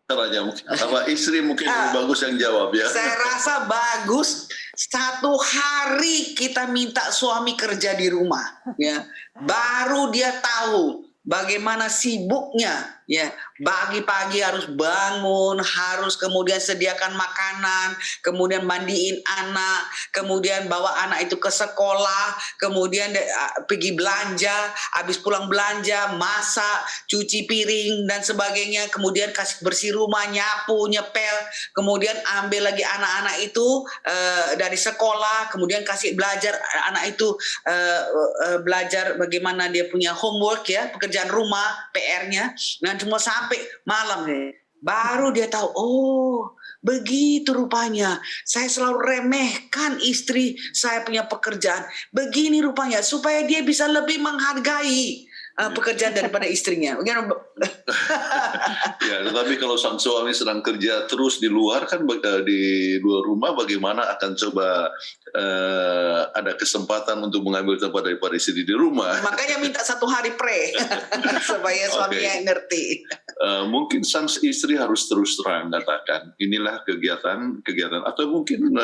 Caranya mungkin apa istri mungkin lebih bagus yang jawab ya. Saya rasa bagus. Satu hari kita minta suami kerja di rumah, ya, baru dia tahu bagaimana sibuknya, ya. Pagi-pagi harus bangun, harus kemudian sediakan makanan, kemudian mandiin anak, kemudian bawa anak itu ke sekolah, kemudian pergi belanja, habis pulang belanja, masak, cuci piring dan sebagainya, kemudian kasih bersih rumah, nyapu, nyepel, kemudian ambil lagi anak-anak itu dari sekolah, kemudian kasih belajar anak itu belajar bagaimana dia punya homework, ya, pekerjaan rumah, PR-nya, dan cuma sampai malam nih baru dia tahu, oh begitu rupanya. Saya selalu remehkan istri saya punya pekerjaan. Begini rupanya, supaya dia bisa lebih menghargai pekerjaan daripada istrinya. Ya, tetapi kalau sang suami sedang kerja terus di luar kan di luar rumah, bagaimana akan coba ada kesempatan untuk mengambil tempat daripada istri di rumah? Makanya minta 1 hari pray supaya suaminya ngerti. Mungkin sang istri harus terus terang katakan inilah kegiatan atau mungkin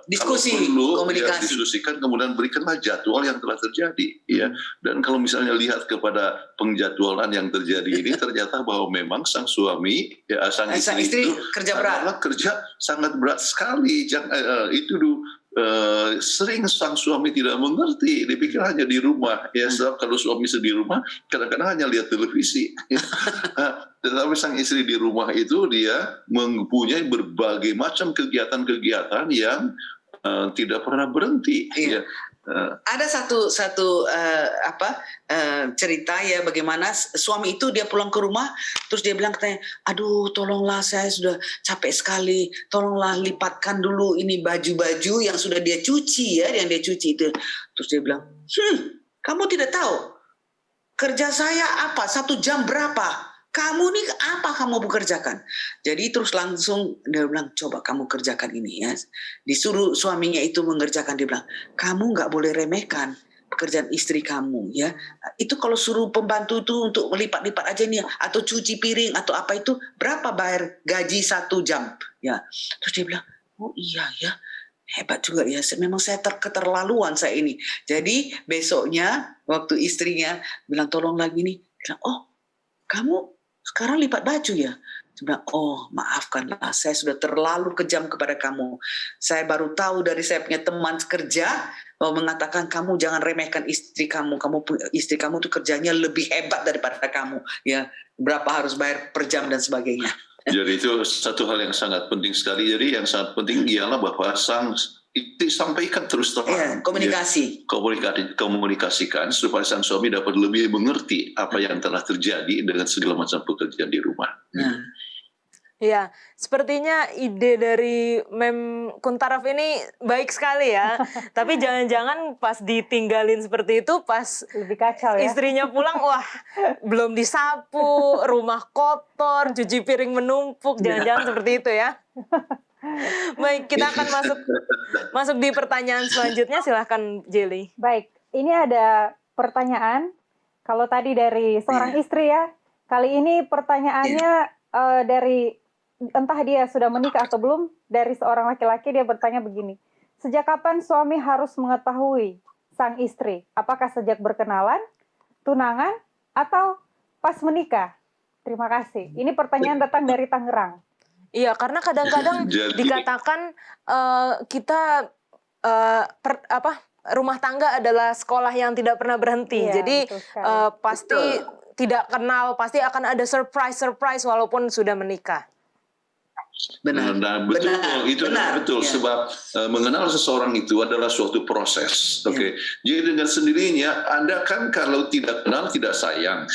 Diskusi, kalau perlu komunikasi. ya, diskusikan, kemudian berikanlah jadwal yang telah terjadi. Ya, dan kalau misalnya lihat kepada penjadwalan yang terjadi ini, ternyata bahwa memang sang suami, ya, sang istri itu kerja berat. adalah kerja sangat berat sekali. Sering sang suami tidak mengerti, dipikir hanya di rumah. Ya, sebab kalau suami di rumah, kadang-kadang hanya lihat televisi. Tetapi sang istri di rumah itu dia mempunyai berbagai macam kegiatan-kegiatan yang tidak pernah berhenti. Iya. Ya. Ada satu cerita ya, bagaimana suami itu dia pulang ke rumah terus dia bilang katanya, aduh tolonglah saya sudah capek sekali, tolonglah lipatkan dulu ini baju-baju yang sudah dia cuci ya, yang dia cuci itu. Terus dia bilang, kamu tidak tahu kerja saya apa, 1 jam berapa? Kamu nih apa kamu bekerjakan? Jadi terus langsung dia bilang, coba kamu kerjakan ini ya. Disuruh suaminya itu mengerjakan, dia bilang, kamu nggak boleh remehkan pekerjaan istri kamu ya. Itu kalau suruh pembantu itu untuk melipat-lipat aja nih, atau cuci piring atau apa itu, berapa bayar gaji 1 jam ya. Terus dia bilang, oh iya ya, hebat juga ya, memang saya keterlaluan saya ini. Jadi besoknya waktu istrinya bilang tolong lagi nih, bilang, oh kamu sekarang lipat baju ya? Dia bilang, oh maafkanlah, saya sudah terlalu kejam kepada kamu. Saya baru tahu dari saya punya teman kerja bahwa mengatakan kamu jangan remehkan istri kamu. Istri kamu tuh kerjanya lebih hebat daripada kamu. Ya, berapa harus bayar per jam dan sebagainya. Jadi itu satu hal yang sangat penting sekali. Jadi yang sangat penting ialah bahwa itu sampaikan terus terang. Komunikasi. Ya, komunikasikan supaya sang suami dapat lebih mengerti apa yang telah terjadi dengan segala macam pekerjaan di rumah. Ya, sepertinya ide dari Mem Kuntaraf ini baik sekali ya. Tapi jangan-jangan pas ditinggalin seperti itu, pas Lebih kacau ya. istrinya pulang, wah belum disapu, rumah kotor, cuci piring menumpuk, jangan-jangan seperti itu ya. Baik, kita akan masuk di pertanyaan selanjutnya, silahkan Jelly. Baik, ini ada pertanyaan. Kalau tadi dari seorang istri ya, kali ini pertanyaannya dari entah dia sudah menikah atau belum, dari seorang laki-laki. Dia bertanya begini, sejak kapan suami harus mengetahui sang istri? Apakah sejak berkenalan, tunangan, atau pas menikah? Terima kasih. Ini pertanyaan datang dari Tangerang. Iya, karena kadang-kadang dikatakan kita rumah tangga adalah sekolah yang tidak pernah berhenti. Iya, jadi pasti tidak kenal, pasti akan ada surprise walaupun sudah menikah. Benar. Nah, betul, itu benar. Betul. Ya. Sebab mengenal seseorang itu adalah suatu proses. Oke. Jadi dengan sendirinya Anda kan kalau tidak kenal tidak sayang.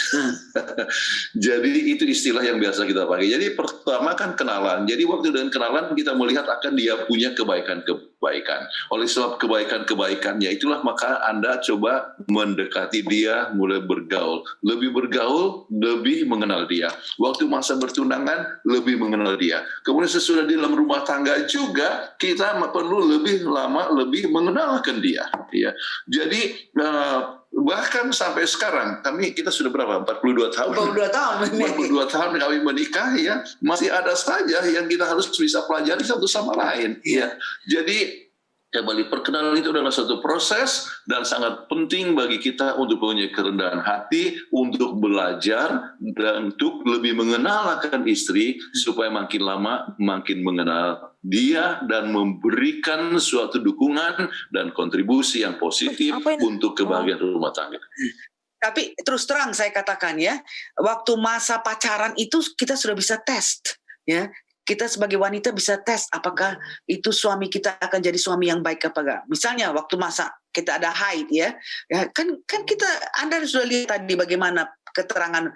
Jadi itu istilah yang biasa kita pakai. Jadi pertama kan kenalan. Jadi waktu dengan kenalan kita melihat akan dia punya kebaikan. Oleh sebab kebaikannya itulah maka Anda coba mendekati dia, mulai bergaul. Lebih bergaul, lebih mengenal dia. Waktu masa bertunangan, lebih mengenal dia. Kemudian sesudah di dalam rumah tangga juga kita perlu lebih lama, lebih mengenalkan dia. Ya. Jadi bahkan sampai sekarang kita sudah berapa? 42 tahun. 42 tahun kami menikah ya, masih ada saja yang kita harus bisa pelajari satu sama lain. Ya. Jadi kembali perkenalan itu adalah satu proses dan sangat penting bagi kita untuk punya kerendahan hati, untuk belajar dan untuk lebih mengenal akan istri supaya makin lama makin mengenal dia dan memberikan suatu dukungan dan kontribusi yang positif untuk kebahagiaan rumah tangga. Tapi terus terang saya katakan ya, waktu masa pacaran itu kita sudah bisa tes ya. Kita sebagai wanita bisa tes apakah itu suami kita akan jadi suami yang baik apa enggak. Misalnya waktu masa kita ada haid ya kan kita Anda sudah lihat tadi bagaimana keterangan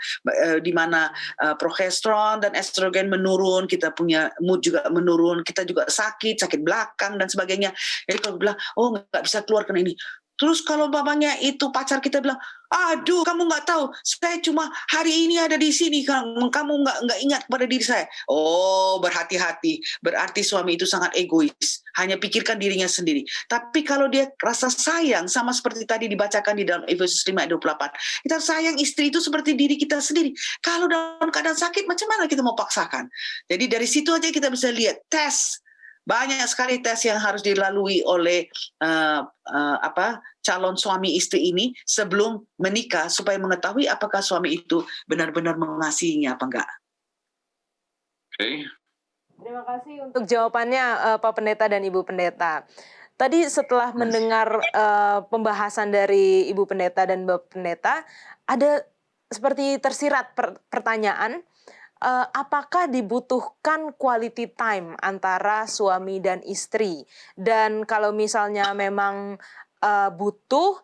di mana progesteron dan estrogen menurun, kita punya mood juga menurun, kita juga sakit belakang dan sebagainya. Jadi kalau bilang, oh nggak bisa keluar karena ini. Terus kalau babanya itu pacar kita bilang, aduh kamu nggak tahu, saya cuma hari ini ada di sini, kamu nggak ingat pada diri saya. Oh berhati-hati, berarti suami itu sangat egois, hanya pikirkan dirinya sendiri. Tapi kalau dia rasa sayang, sama seperti tadi dibacakan di dalam Efesus 5 ayat 28, kita sayang istri itu seperti diri kita sendiri. Kalau dalam keadaan sakit, macam mana kita mau paksakan? Jadi dari situ aja kita bisa lihat tes. Banyak sekali tes yang harus dilalui oleh calon suami istri ini sebelum menikah supaya mengetahui apakah suami itu benar-benar mengasihinya apa enggak. Oke. Terima kasih untuk jawabannya Pak Pendeta dan Ibu Pendeta. Tadi setelah mendengar pembahasan dari Ibu Pendeta dan Bapak Pendeta, ada seperti tersirat pertanyaan, apakah dibutuhkan quality time antara suami dan istri? Dan kalau misalnya memang butuh,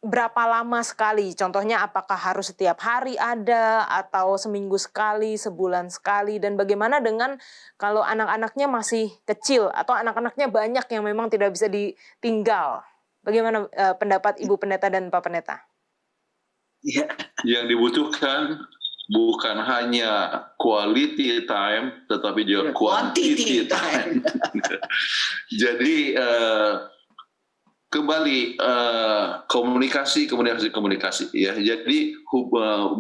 berapa lama sekali? Contohnya apakah harus setiap hari ada, atau seminggu sekali, sebulan sekali? Dan bagaimana dengan kalau anak-anaknya masih kecil, atau anak-anaknya banyak yang memang tidak bisa ditinggal? Bagaimana pendapat Ibu Pendeta dan Pak Pendeta? Ya. Yang dibutuhkan bukan hanya quality time, tetapi juga quantity time. Jadi kembali komunikasi ya. Jadi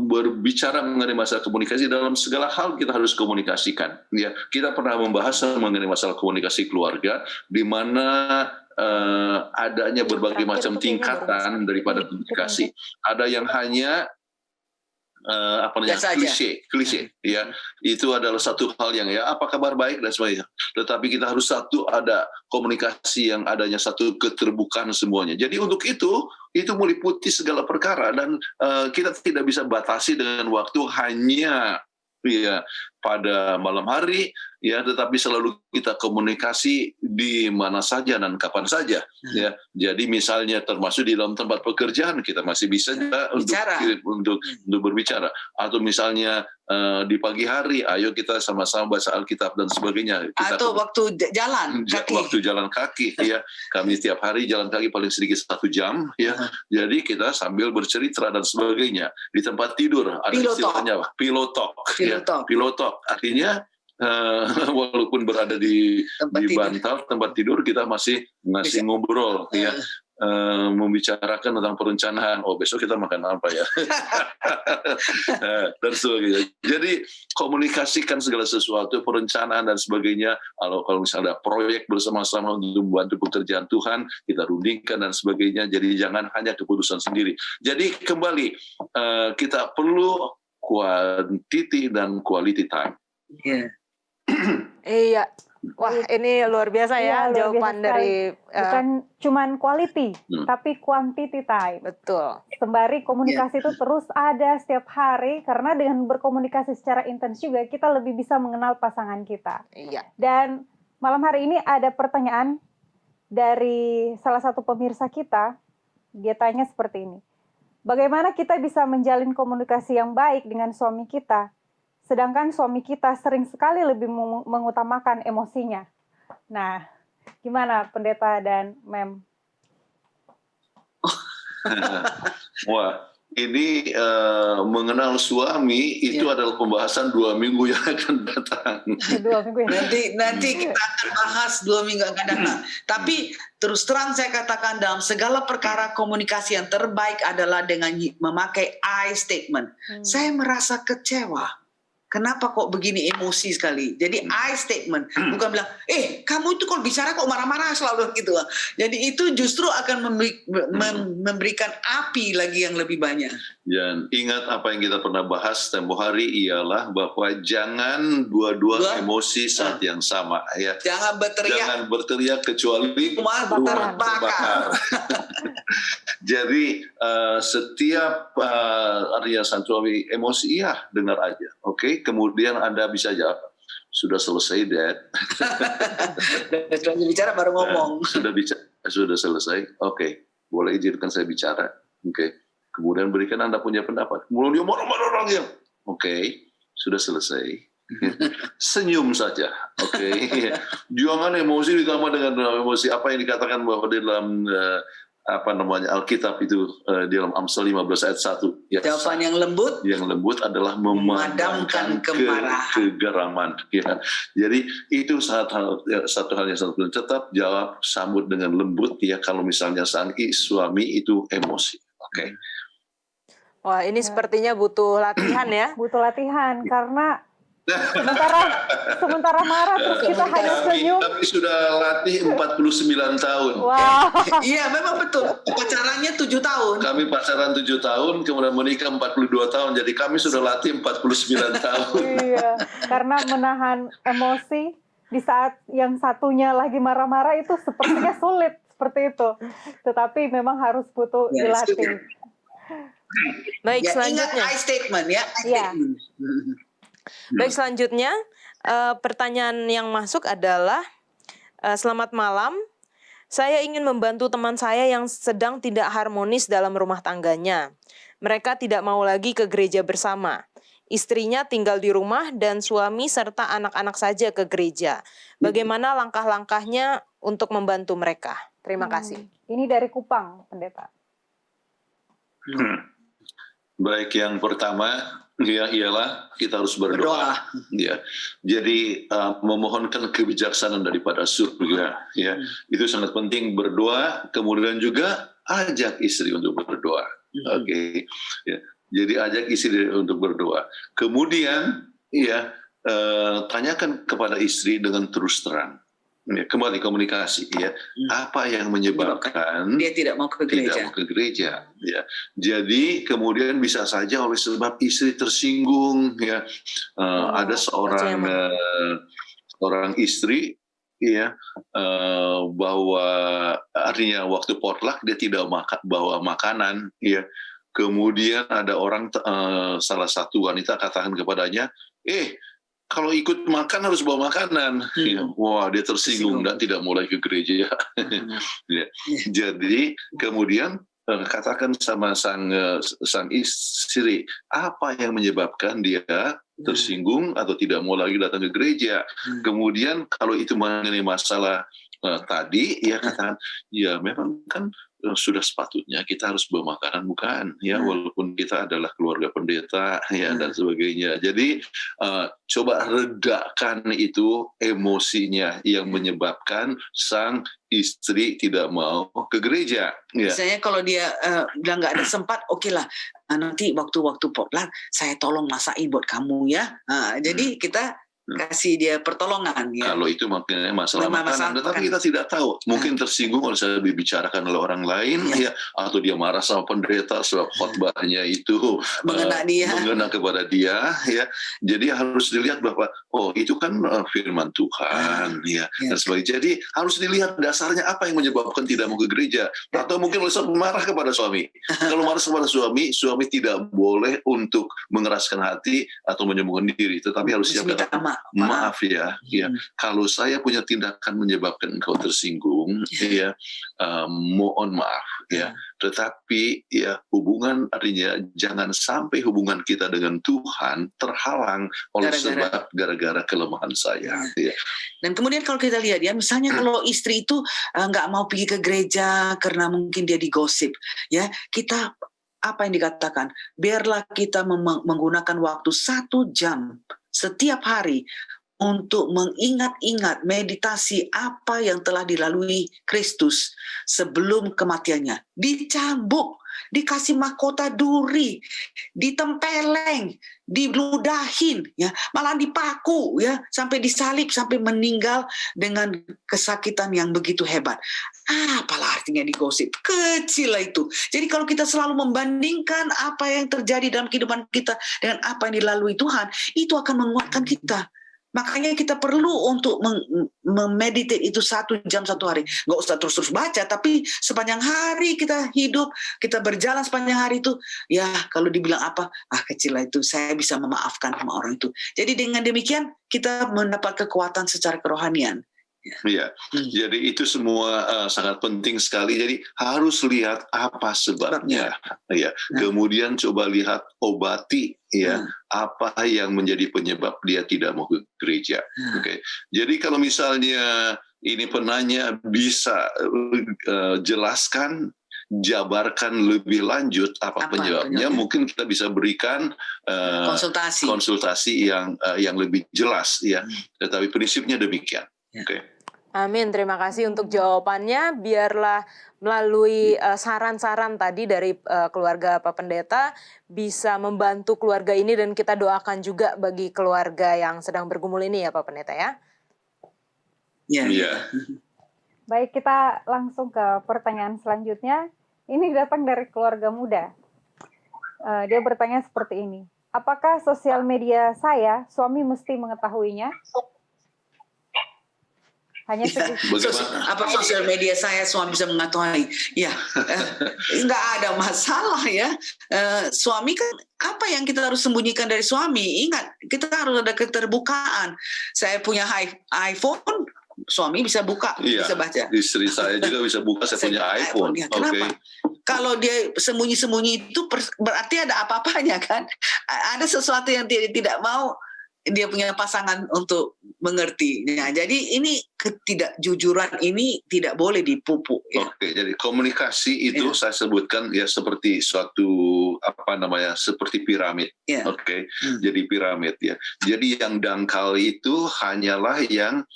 berbicara mengenai masalah komunikasi, dalam segala hal kita harus komunikasikan. Ya, kita pernah membahas mengenai masalah komunikasi keluarga, di mana adanya berbagai macam tingkatan daripada komunikasi. Ada yang hanya klise ya, itu adalah satu hal yang ya apa kabar baik dan sebagainya, tetapi kita harus ada komunikasi yang adanya satu keterbukaan semuanya. Jadi untuk itu meliputi segala perkara, dan kita tidak bisa batasi dengan waktu hanya ya pada malam hari ya, tetapi selalu kita komunikasi di mana saja dan kapan saja ya. Jadi misalnya termasuk di dalam tempat pekerjaan kita masih bisa juga untuk berbicara, atau misalnya di pagi hari ayo kita sama-sama baca Alkitab dan sebagainya. Atau waktu jalan kaki ya, kami setiap hari jalan kaki paling sedikit 1 jam ya. Jadi kita sambil bercerita dan sebagainya. Di tempat tidur ada istilahnya pillow talk. Artinya walaupun berada di bantal tempat tidur, kita masih ngobrol ya, membicarakan tentang perencanaan, besok kita makan apa ya dan sebagainya. Jadi komunikasikan segala sesuatu, perencanaan dan sebagainya. Kalau misalnya ada proyek bersama-sama untuk membantu pekerjaan Tuhan, kita rundingkan dan sebagainya. Jadi jangan hanya keputusan sendiri. Jadi kembali kita perlu quantity dan quality time. Iya, wah ini luar biasa ya, jawaban dari bukan cuman quality, tapi quantity time. Betul. Sembari komunikasi itu terus ada setiap hari, karena dengan berkomunikasi secara intens juga kita lebih bisa mengenal pasangan kita. Iya. Dan malam hari ini ada pertanyaan dari salah satu pemirsa kita. Dia tanya seperti ini: bagaimana kita bisa menjalin komunikasi yang baik dengan suami kita, sedangkan suami kita sering sekali lebih mengutamakan emosinya? Nah, gimana Pendeta dan Mem? Wah, ini mengenal suami itu adalah pembahasan 2 minggu yang akan datang. 2 minggu ya. Nanti kita akan bahas 2 minggu akan datang. Tapi terus terang saya katakan, dalam segala perkara komunikasi yang terbaik adalah dengan memakai I statement. Saya merasa kecewa. Kenapa kok begini emosi sekali? Jadi I statement, bukan bilang, kamu itu kalau bicara kok marah-marah selalu gitu. Jadi itu justru akan memberikan api lagi yang lebih banyak. Dan ingat apa yang kita pernah bahas tempo hari ialah bahwa jangan dua-dua emosi saat yang sama ya. Jangan berteriak kecuali rumah terbakar. Jadi setiap artinya suami emosi, ya dengar aja, oke? Kemudian Anda bisa jawab, sudah selesai, Dad. Sudah bicara baru ngomong. Sudah selesai, oke. Boleh izinkan saya bicara, oke. Kemudian berikan Anda punya pendapat. Kemudian dia marah-marah lagi. Oke, sudah selesai. Senyum saja, oke. Jangan emosi ditambah dengan emosi. Apa yang dikatakan bahwa di dalam Alkitab itu di dalam Amsal 15 ayat 1. Ya, Jawaban yang lembut adalah memadamkan kegeraman. Ya. Jadi itu satu hal yang sangat penting. Tetap jawab, sambut dengan lembut ya kalau misalnya sang suami itu emosi. Oke. Wah, ini sepertinya butuh latihan ya. Butuh latihan karena sementara marah terus kita hanya senyum. Kami sudah latih 49 tahun. Wow. Iya, memang betul. Pacarannya 7 tahun. Kami pacaran 7 tahun, kemudian menikah 42 tahun. Jadi kami sudah latih 49 tahun. Iya, karena menahan emosi di saat yang satunya lagi marah-marah itu sepertinya sulit seperti itu. Tetapi memang harus butuh dilatih. Baik, Ya, selanjutnya. ingat I statement ya. Iya. Baik, selanjutnya pertanyaan yang masuk adalah, selamat malam, saya ingin membantu teman saya yang sedang tidak harmonis dalam rumah tangganya. Mereka tidak mau lagi ke gereja bersama. Istrinya tinggal di rumah dan suami serta anak-anak saja ke gereja. Bagaimana langkah-langkahnya untuk membantu mereka? Terima kasih. Ini dari Kupang, Pendeta. Baik, yang pertama ya ialah kita harus berdoa. Ya. Jadi memohonkan kebijaksanaan daripada surga. Ya, itu sangat penting berdoa. Kemudian juga ajak istri untuk berdoa. Oke. Ya. Jadi ajak istri untuk berdoa. Kemudian ya tanyakan kepada istri dengan terus terang. Ya, kembali komunikasi ya. Apa yang menyebabkan Dia tidak mau ke gereja. Ya. Jadi kemudian bisa saja oleh sebab istri tersinggung ya. Ada seorang istri ya bahwa artinya waktu potluck dia tidak bawa makanan ya. Kemudian ada orang salah satu wanita katakan kepadanya, kalau ikut makan harus bawa makanan. Ya, wah, dia tersinggung dan tidak mulai ke gereja. Ya. Jadi kemudian katakan sama sang istri, apa yang menyebabkan dia tersinggung atau tidak mau lagi datang ke gereja. Kemudian kalau itu mengenai masalah tadi, ya katakan, ya memang kan sudah sepatutnya kita harus bawa makanan, bukan ya, walaupun kita adalah keluarga pendeta ya dan sebagainya. Jadi coba redakan itu emosinya yang menyebabkan sang istri tidak mau ke gereja. Ya. Misalnya kalau dia bilang nggak ada sempat, oke lah, nanti waktu-waktu potluck saya tolong masakin buat kamu ya. Jadi kita kasih dia pertolongan ya. Kalau itu makanya masalah makanan, tetapi kita tidak tahu. Mungkin tersinggung kalau saya dibicarakan oleh orang lain ya, atau dia marah sama pendeta sebab khotbahnya itu mengena kepada dia ya. Jadi harus dilihat bahwa itu kan firman Tuhan ya dan sebagainya. Jadi harus dilihat dasarnya apa yang menyebabkan tidak mau ke gereja. Atau mungkin oleh sebab marah kepada suami. Kalau marah kepada suami tidak boleh untuk mengeraskan hati atau menyembuhkan diri, tetapi harus siap kata maaf ya, kalau saya punya tindakan menyebabkan engkau tersinggung, ya, mohon maaf ya. Tetapi ya hubungan, artinya jangan sampai hubungan kita dengan Tuhan terhalang oleh sebab gara-gara kelemahan saya. Ya. Dan kemudian kalau kita lihat ya, misalnya kalau istri itu nggak mau pergi ke gereja karena mungkin dia digosip, ya kita apa yang dikatakan? Biarlah kita menggunakan waktu 1 jam setiap hari untuk mengingat-ingat meditasi apa yang telah dilalui Kristus sebelum kematiannya. Dicambuk, dikasih mahkota duri, ditempeleng, diludahin, ya, malah dipaku, ya, sampai disalib, sampai meninggal dengan kesakitan yang begitu hebat. Apalah artinya digosip? Kecil lah itu. Jadi kalau kita selalu membandingkan apa yang terjadi dalam kehidupan kita dengan apa yang dilalui Tuhan, itu akan menguatkan kita. Makanya kita perlu untuk memeditate itu 1 jam 1 hari. Nggak usah terus-terus baca, tapi sepanjang hari kita hidup, kita berjalan sepanjang hari itu, ya kalau dibilang apa, kecil lah itu, saya bisa memaafkan sama orang itu. Jadi dengan demikian kita mendapat kekuatan secara kerohanian. Iya, jadi itu semua sangat penting sekali. Jadi harus lihat apa sebabnya, ya. Kemudian coba lihat obati, ya, apa yang menjadi penyebab dia tidak mau ke gereja. Oke, jadi kalau misalnya ini penanya bisa jelaskan, jabarkan lebih lanjut apa penyebabnya, mungkin kita bisa berikan konsultasi yang lebih jelas, ya. Tetapi prinsipnya demikian. Oke. Amin, terima kasih untuk jawabannya. Biarlah melalui saran-saran tadi dari keluarga Pak Pendeta bisa membantu keluarga ini, dan kita doakan juga bagi keluarga yang sedang bergumul ini ya Pak Pendeta ya. Iya. Baik, kita langsung ke pertanyaan selanjutnya. Ini datang dari keluarga muda. Dia bertanya seperti ini. Apakah sosial media saya, suami mesti mengetahuinya? Hanya apa sosial media saya suami bisa mengetahui? Ya, nggak ada masalah ya. Suami kan apa yang kita harus sembunyikan dari suami? Ingat, kita harus ada keterbukaan. Saya punya iPhone, suami bisa buka, bisa baca. Istri saya juga bisa buka, saya punya iPhone. Ya, kenapa? Kalau dia sembunyi-sembunyi itu berarti ada apa-apanya kan? Ada sesuatu yang tidak mau dia punya pasangan untuk mengerti. Nah, jadi ini ketidakjujuran ini tidak boleh dipupuk. Ya. Oke, jadi komunikasi itu saya sebutkan ya seperti suatu seperti piramid. Oke, jadi piramid ya. Jadi yang dangkal itu hanyalah yang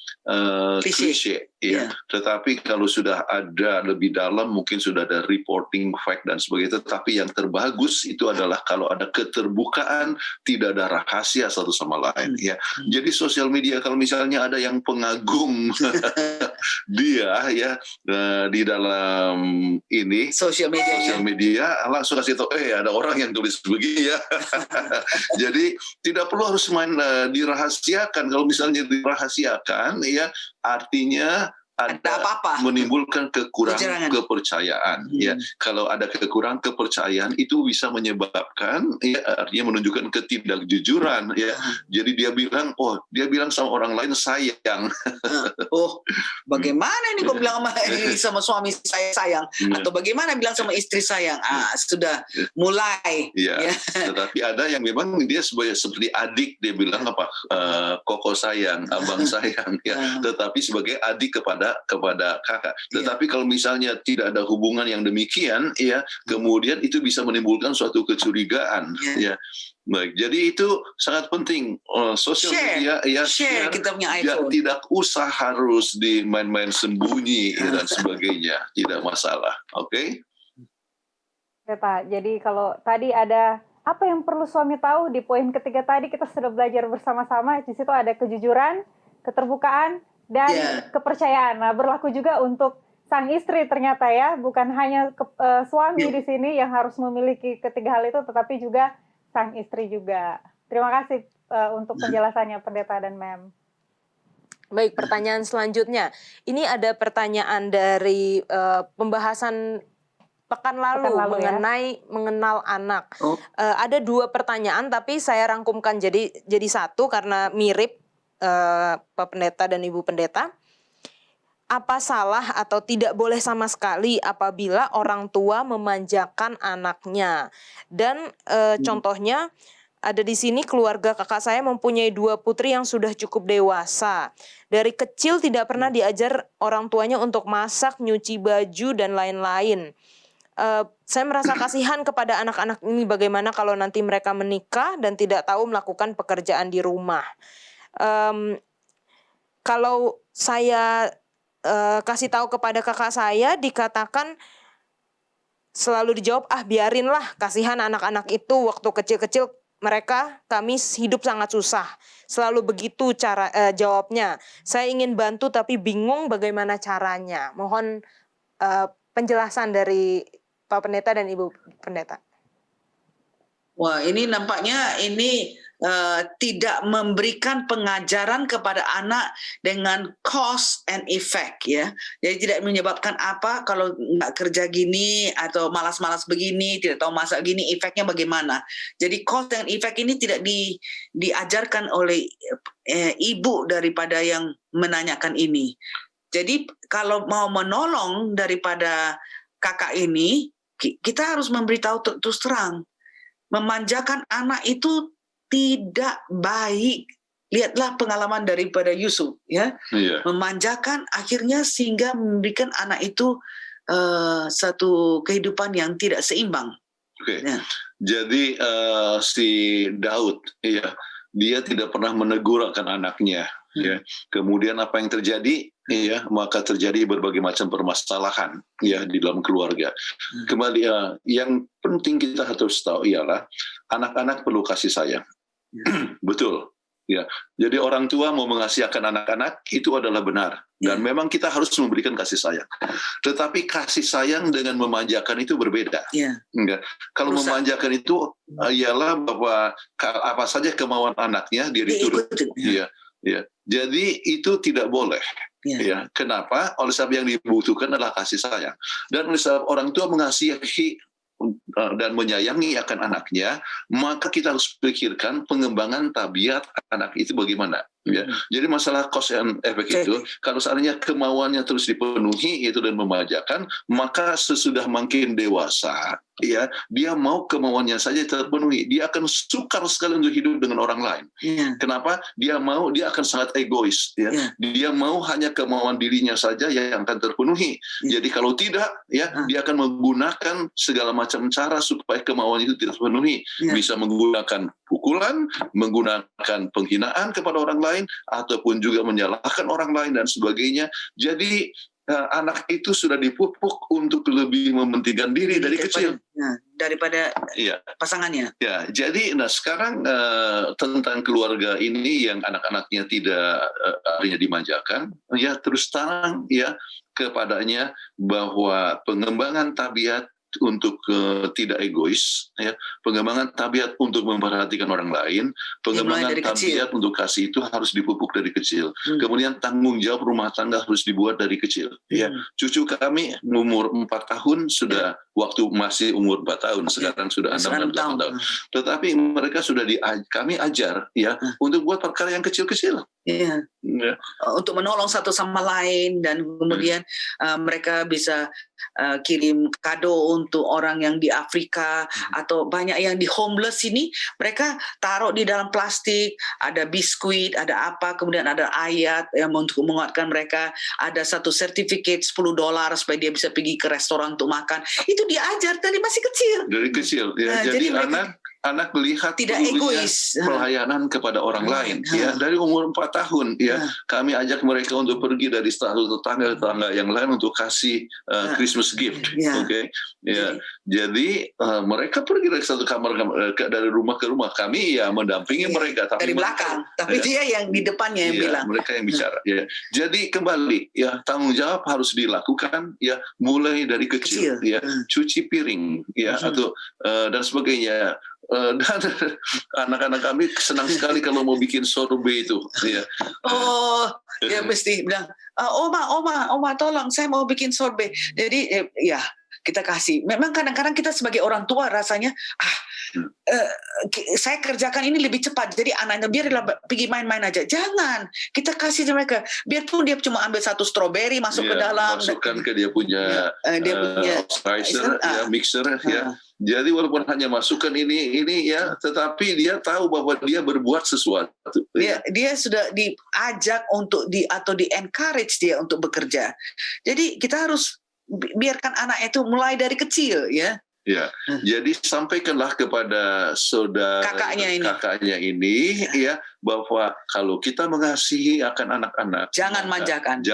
klise. Ya. Tetapi kalau sudah ada lebih dalam, mungkin sudah ada reporting fact dan sebagainya. Tetapi yang terbagus itu adalah kalau ada keterbukaan, tidak ada rahasia satu sama lain. Ya, jadi sosial media kalau misalnya ada yang pengagum dia ya di dalam ini sosial media langsung kasih tahu ada orang yang tulis begini ya. Jadi tidak perlu harus main dirahasiakan. Kalau misalnya dirahasiakan ya artinya ada menimbulkan kekurangan kepercayaan. Ya, kalau ada kekurangan kepercayaan itu bisa menyebabkan ya artinya menunjukkan ketidakjujuran. Ya, jadi dia bilang sama orang lain sayang. Bagaimana ini kau bilang sama suami saya sayang? Atau bagaimana bilang sama istri sayang? Sudah mulai. Ya. Tetapi ada yang memang dia seperti adik, dia bilang koko sayang, abang sayang. Ya. Tetapi sebagai adik kepada kakak. Tetapi kalau misalnya tidak ada hubungan yang demikian, ya, kemudian itu bisa menimbulkan suatu kecurigaan. Ya. Baik, jadi itu sangat penting. Sosial media ya share kita punya iPhone. Tidak usah harus dimain-main sembunyi dan sebagainya, tidak masalah. Oke? Ya, Pak. Jadi kalau tadi ada apa yang perlu suami tahu di poin ketiga tadi kita sudah belajar bersama-sama. Di situ ada kejujuran, keterbukaan, dan kepercayaan. Nah, berlaku juga untuk sang istri ternyata ya, bukan hanya suami di sini yang harus memiliki ketiga hal itu, tetapi juga sang istri juga. Terima kasih untuk penjelasannya Pendeta dan Mem. Baik, pertanyaan selanjutnya. Ini ada pertanyaan dari pembahasan pekan lalu mengenai mengenal anak. Ada 2 pertanyaan, tapi saya rangkumkan jadi satu karena mirip Pak Pendeta dan Ibu Pendeta. Apa salah atau tidak boleh sama sekali apabila orang tua memanjakan anaknya? Dan contohnya ada di sini keluarga kakak saya mempunyai 2 putri yang sudah cukup dewasa. Dari kecil tidak pernah diajar orang tuanya untuk masak, nyuci baju, dan lain-lain. Saya merasa kasihan kepada anak-anak ini, bagaimana kalau nanti mereka menikah dan tidak tahu melakukan pekerjaan di rumah. Kalau saya kasih tahu kepada kakak saya, dikatakan selalu dijawab, biarinlah, kasihan anak-anak itu waktu kecil-kecil kami hidup sangat susah. Selalu begitu cara jawabnya. Saya ingin bantu tapi bingung bagaimana caranya. Mohon penjelasan dari Pak Pendeta dan Ibu Pendeta. Wah, ini nampaknya ini tidak memberikan pengajaran kepada anak dengan cause and effect ya. Jadi tidak menyebabkan apa kalau nggak kerja gini atau malas-malas begini, tidak tahu masak gini, efeknya bagaimana. Jadi cause and effect ini tidak diajarkan oleh ibu daripada yang menanyakan ini. Jadi kalau mau menolong daripada kakak ini, kita harus memberitahu terus terang. Memanjakan anak itu tidak baik. Lihatlah pengalaman daripada Yusuf, ya. Iya. Memanjakan akhirnya sehingga memberikan anak itu satu kehidupan yang tidak seimbang. Oke. Ya. Jadi si Daud, ya, dia tidak pernah menegur akan anaknya. Ya. Kemudian apa yang terjadi? Ya, maka terjadi berbagai macam permasalahan ya di dalam keluarga. Kembali yang penting kita harus tahu ialah anak-anak perlu kasih sayang. Betul. Ya. Jadi orang tua mau mengasihi akan anak-anak itu adalah benar dan memang kita harus memberikan kasih sayang. Tetapi kasih sayang dengan memanjakan itu berbeda. Enggak. Kalau memanjakan itu ialah bahwa apa saja kemauan anaknya dia diturut. Iya. Ya. Jadi itu tidak boleh. Ya. Kenapa? Oleh sebab yang dibutuhkan adalah kasih sayang. Dan oleh sebab orang tua mengasihi dan menyayangi akan anaknya, maka kita harus pikirkan pengembangan tabiat anak itu bagaimana. Ya. Jadi masalah cause and effect itu, kalau seandainya kemauannya terus dipenuhi itu dan memanjakan, maka sesudah makin dewasa, ya dia mau kemauannya saja terpenuhi, dia akan sukar sekali untuk hidup dengan orang lain. Kenapa? Dia akan sangat egois. Ya. Dia mau hanya kemauan dirinya saja yang akan terpenuhi. Jadi kalau tidak, ya dia akan menggunakan segala macam cara supaya kemauan itu tidak terpenuhi. Bisa menggunakan pukulan, menggunakan penghinaan kepada orang lain, ataupun juga menyalahkan orang lain dan sebagainya. Jadi anak itu sudah dipupuk untuk lebih mementingkan diri dari kecil daripada pasangannya. Ya, jadi sekarang tentang keluarga ini yang anak-anaknya tidak artinya dimanjakan, ya terus terang ya kepadanya bahwa pengembangan tabiat untuk tidak egois, ya, pengembangan tabiat untuk memperhatikan orang lain, pengembangan tabiat untuk kasih itu harus dipupuk dari kecil. Kemudian tanggung jawab rumah tangga harus dibuat dari kecil. Ya, cucu kami umur 4 tahun sudah waktu masih umur 4 tahun, sekarang sudah 6 dan 8 tahun. Tetapi mereka sudah kami ajar ya untuk buat perkara yang kecil-kecil. Ya. Untuk menolong satu sama lain dan kemudian mereka bisa kirim kado untuk orang yang di Afrika atau banyak yang di homeless ini mereka taruh di dalam plastik, ada biskuit, ada apa, kemudian ada ayat yang untuk menguatkan mereka, ada satu sertifikat $10 supaya dia bisa pergi ke restoran untuk makan. Itu diajar dari masih kecil. Dari kecil ya. Jadi anak melihat tidak egois pelayanan kepada orang lain ya dari umur 4 tahun ya kami ajak mereka untuk pergi dari satu tetangga ke tetangga yang lain untuk kasih Christmas gift. Oke. Ya jadi mereka pergi dari satu kamar dari rumah ke rumah, kami ya mendampingi mereka tapi dari belakang tapi dia yang di depannya yang bilang, mereka yang bicara ya. Jadi kembali ya tanggung jawab harus dilakukan ya mulai dari kecil. Ya cuci piring ya atau dan sebagainya. Dan anak-anak kami senang sekali kalau mau bikin sorbet itu. Ya. Ya mesti bilang, Oma, tolong saya mau bikin sorbet. Jadi ya kita kasih. Memang kadang-kadang kita sebagai orang tua rasanya, saya kerjakan ini lebih cepat. Jadi anaknya biarlah pergi main-main aja. Jangan, kita kasih mereka. Biarpun dia cuma ambil satu stroberi masuk ke dalam. Masukkan ke dia punya mixer ya. Jadi walaupun hanya masukkan ini ya, tetapi dia tahu bahwa dia berbuat sesuatu. Dia sudah diajak untuk atau di-encourage dia untuk bekerja. Jadi kita harus biarkan anak itu mulai dari kecil ya. Ya, jadi sampaikanlah kepada kakaknya ini ya bahwa kalau kita mengasihi akan anak-anak, jangan manjakan.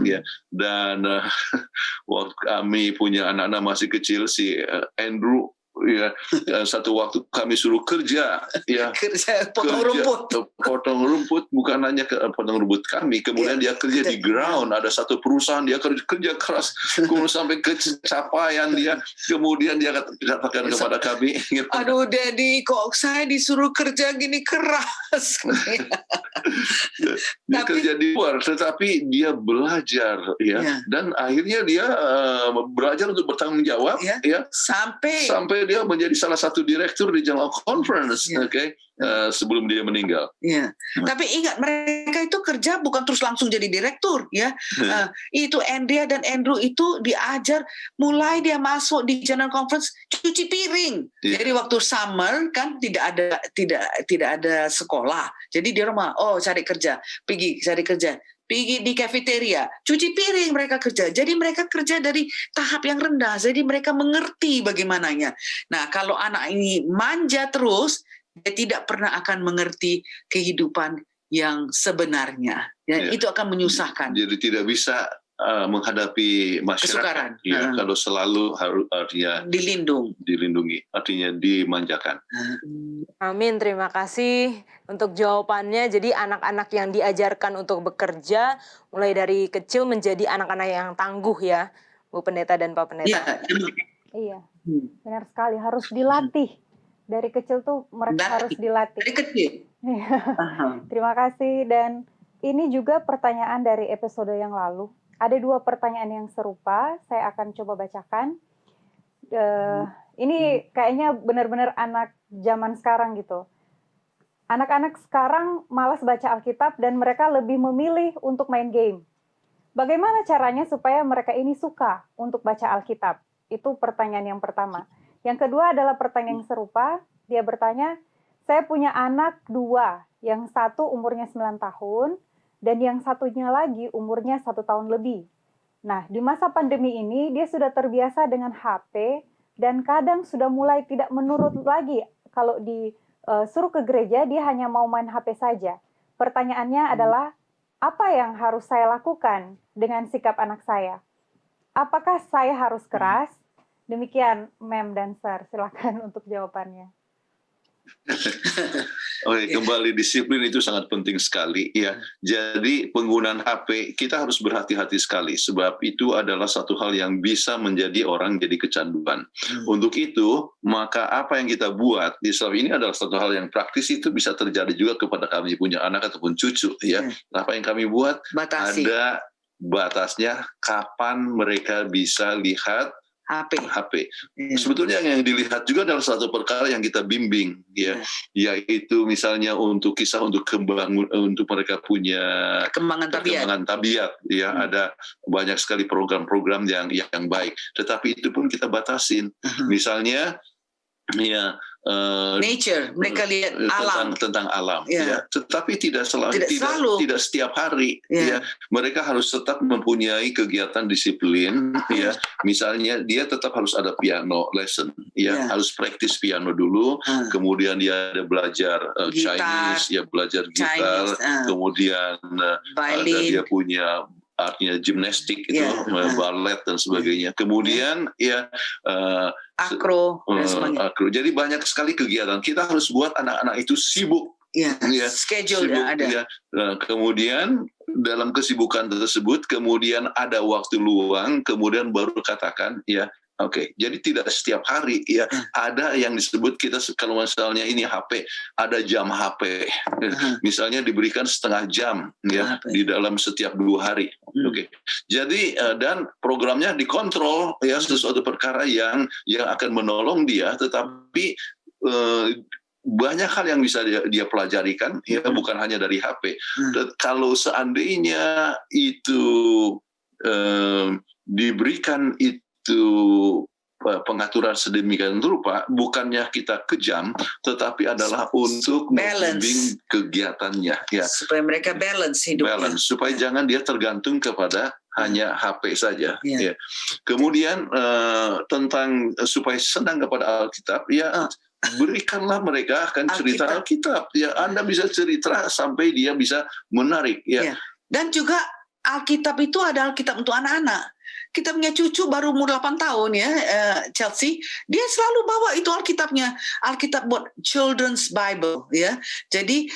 Ya. Dan waktu kami punya anak-anak masih kecil, si Andrew Ya, satu waktu kami suruh kerja, ya Kerja potong kerja, rumput. potong rumput, bukan hanya potong rumput kami, kemudian dia kerja di ground, ada satu perusahaan dia kerja keras, kemudian sampai kecapaian dia, kemudian dia katakan kepada kami, Aduh, Daddy, kok saya disuruh kerja gini keras? dia Tapi- kerja di luar, tetapi dia belajar, ya, Ya. dan akhirnya dia belajar untuk bertanggung jawab, Ya. ya, Sampai dia menjadi salah satu direktur di General Conference, Ya. oke, sebelum dia meninggal. ya. Tapi ingat, mereka itu kerja bukan terus langsung jadi direktur, ya. Itu Andrea dan Andrew itu diajar mulai dia masuk di General Conference cuci piring. Iya. Jadi waktu summer kan tidak ada sekolah. Jadi di rumah, cari kerja, pergi di cafeteria, cuci piring mereka kerja. Jadi mereka kerja dari tahap yang rendah. Jadi mereka mengerti bagaimananya. Nah, kalau anak ini manja terus, dia tidak pernah akan mengerti kehidupan yang sebenarnya. Ya, Ya. itu akan menyusahkan. Jadi tidak bisa menghadapi Kesukaran. masyarakat, ya, kalau selalu harus artinya Dilindungi. artinya dimanjakan. Amin, terima kasih untuk jawabannya. Jadi anak-anak yang diajarkan untuk bekerja mulai dari kecil menjadi anak-anak yang tangguh ya, Bu Pendeta dan Pak Pendeta. Ya, Iya, benar sekali. Harus dilatih. Dari kecil tuh mereka harus dilatih. dari kecil. Terima kasih. Dan ini juga pertanyaan dari episode yang lalu. Ada 2 pertanyaan yang serupa. Saya akan coba bacakan. Ini kayaknya benar-benar anak zaman sekarang gitu. Anak-anak sekarang malas baca Alkitab dan mereka lebih memilih untuk main game. Bagaimana caranya supaya mereka ini suka untuk baca Alkitab? Itu pertanyaan yang pertama. Yang kedua adalah pertanyaan yang serupa. Dia bertanya, saya punya anak 2, yang satu umurnya 9 tahun, dan yang satunya lagi umurnya 1 tahun lebih. Nah, di masa pandemi ini, dia sudah terbiasa dengan HP, dan kadang sudah mulai tidak menurut lagi. Kalau disuruh ke gereja, dia hanya mau main HP saja. Pertanyaannya adalah, apa yang harus saya lakukan dengan sikap anak saya? Apakah saya harus keras? Demikian, Mem dan Sir. Silakan untuk jawabannya. Oke, kembali disiplin itu sangat penting sekali, ya. Jadi penggunaan HP kita harus berhati-hati sekali, sebab itu adalah satu hal yang bisa menjadi orang jadi kecanduan. Untuk itu, maka apa yang kita buat di Islam ini adalah satu hal yang praktis, itu bisa terjadi juga kepada kami punya anak ataupun cucu, ya. Apa yang kami buat Batasi ada batasnya kapan mereka bisa lihat HP. Ya. Sebetulnya yang dilihat juga adalah satu perkara yang kita bimbing, ya, yaitu misalnya untuk untuk mereka punya Kembangan tabiat, ya, ada banyak sekali program-program yang baik. Tetapi itu pun kita batasin, misalnya, ya. Nature, mereka lihat alam. Tentang alam, Ya. ya. Tetapi tidak setiap hari, ya. Mereka harus tetap mempunyai kegiatan disiplin, ya. Misalnya dia tetap harus ada piano lesson, ya. Harus praktis piano dulu, kemudian dia ada belajar Chinese, ya, belajar gitar, kemudian dia punya artinya gimnastik itu, ballet dan sebagainya. Kemudian akro dan sebagainya. Akro. Jadi banyak sekali kegiatan. Kita harus buat anak-anak itu sibuk. Ya, schedule ada. Ya. Kemudian dalam kesibukan tersebut, kemudian ada waktu luang, kemudian baru katakan, ya, oke. Jadi tidak setiap hari, ya. Ada yang disebut kita, kalau misalnya ini HP, ada jam HP. Misalnya diberikan setengah jam, ya, di dalam setiap 2 hari. Oke. Jadi dan programnya dikontrol, ya, sesuatu perkara yang akan menolong dia, tetapi banyak hal yang bisa dia pelajari kan, ya, bukan hanya dari HP. Kalau seandainya itu diberikan itu pengaturan sedemikian rupa, bukannya kita kejam, tetapi adalah untuk membimbing kegiatannya, ya. Supaya mereka balance hidupnya. Supaya jangan dia tergantung kepada hanya HP saja. Ya. Kemudian tentang supaya senang kepada Alkitab, ya. Berikanlah mereka akan cerita Alkitab. Ya, Anda bisa cerita sampai dia bisa menarik. Ya. Dan juga Alkitab itu adalah Alkitab untuk anak-anak. kita punya cucu baru umur 8 tahun ya, Chelsea, dia selalu bawa itu Alkitabnya, Alkitab buat Children's Bible ya. Jadi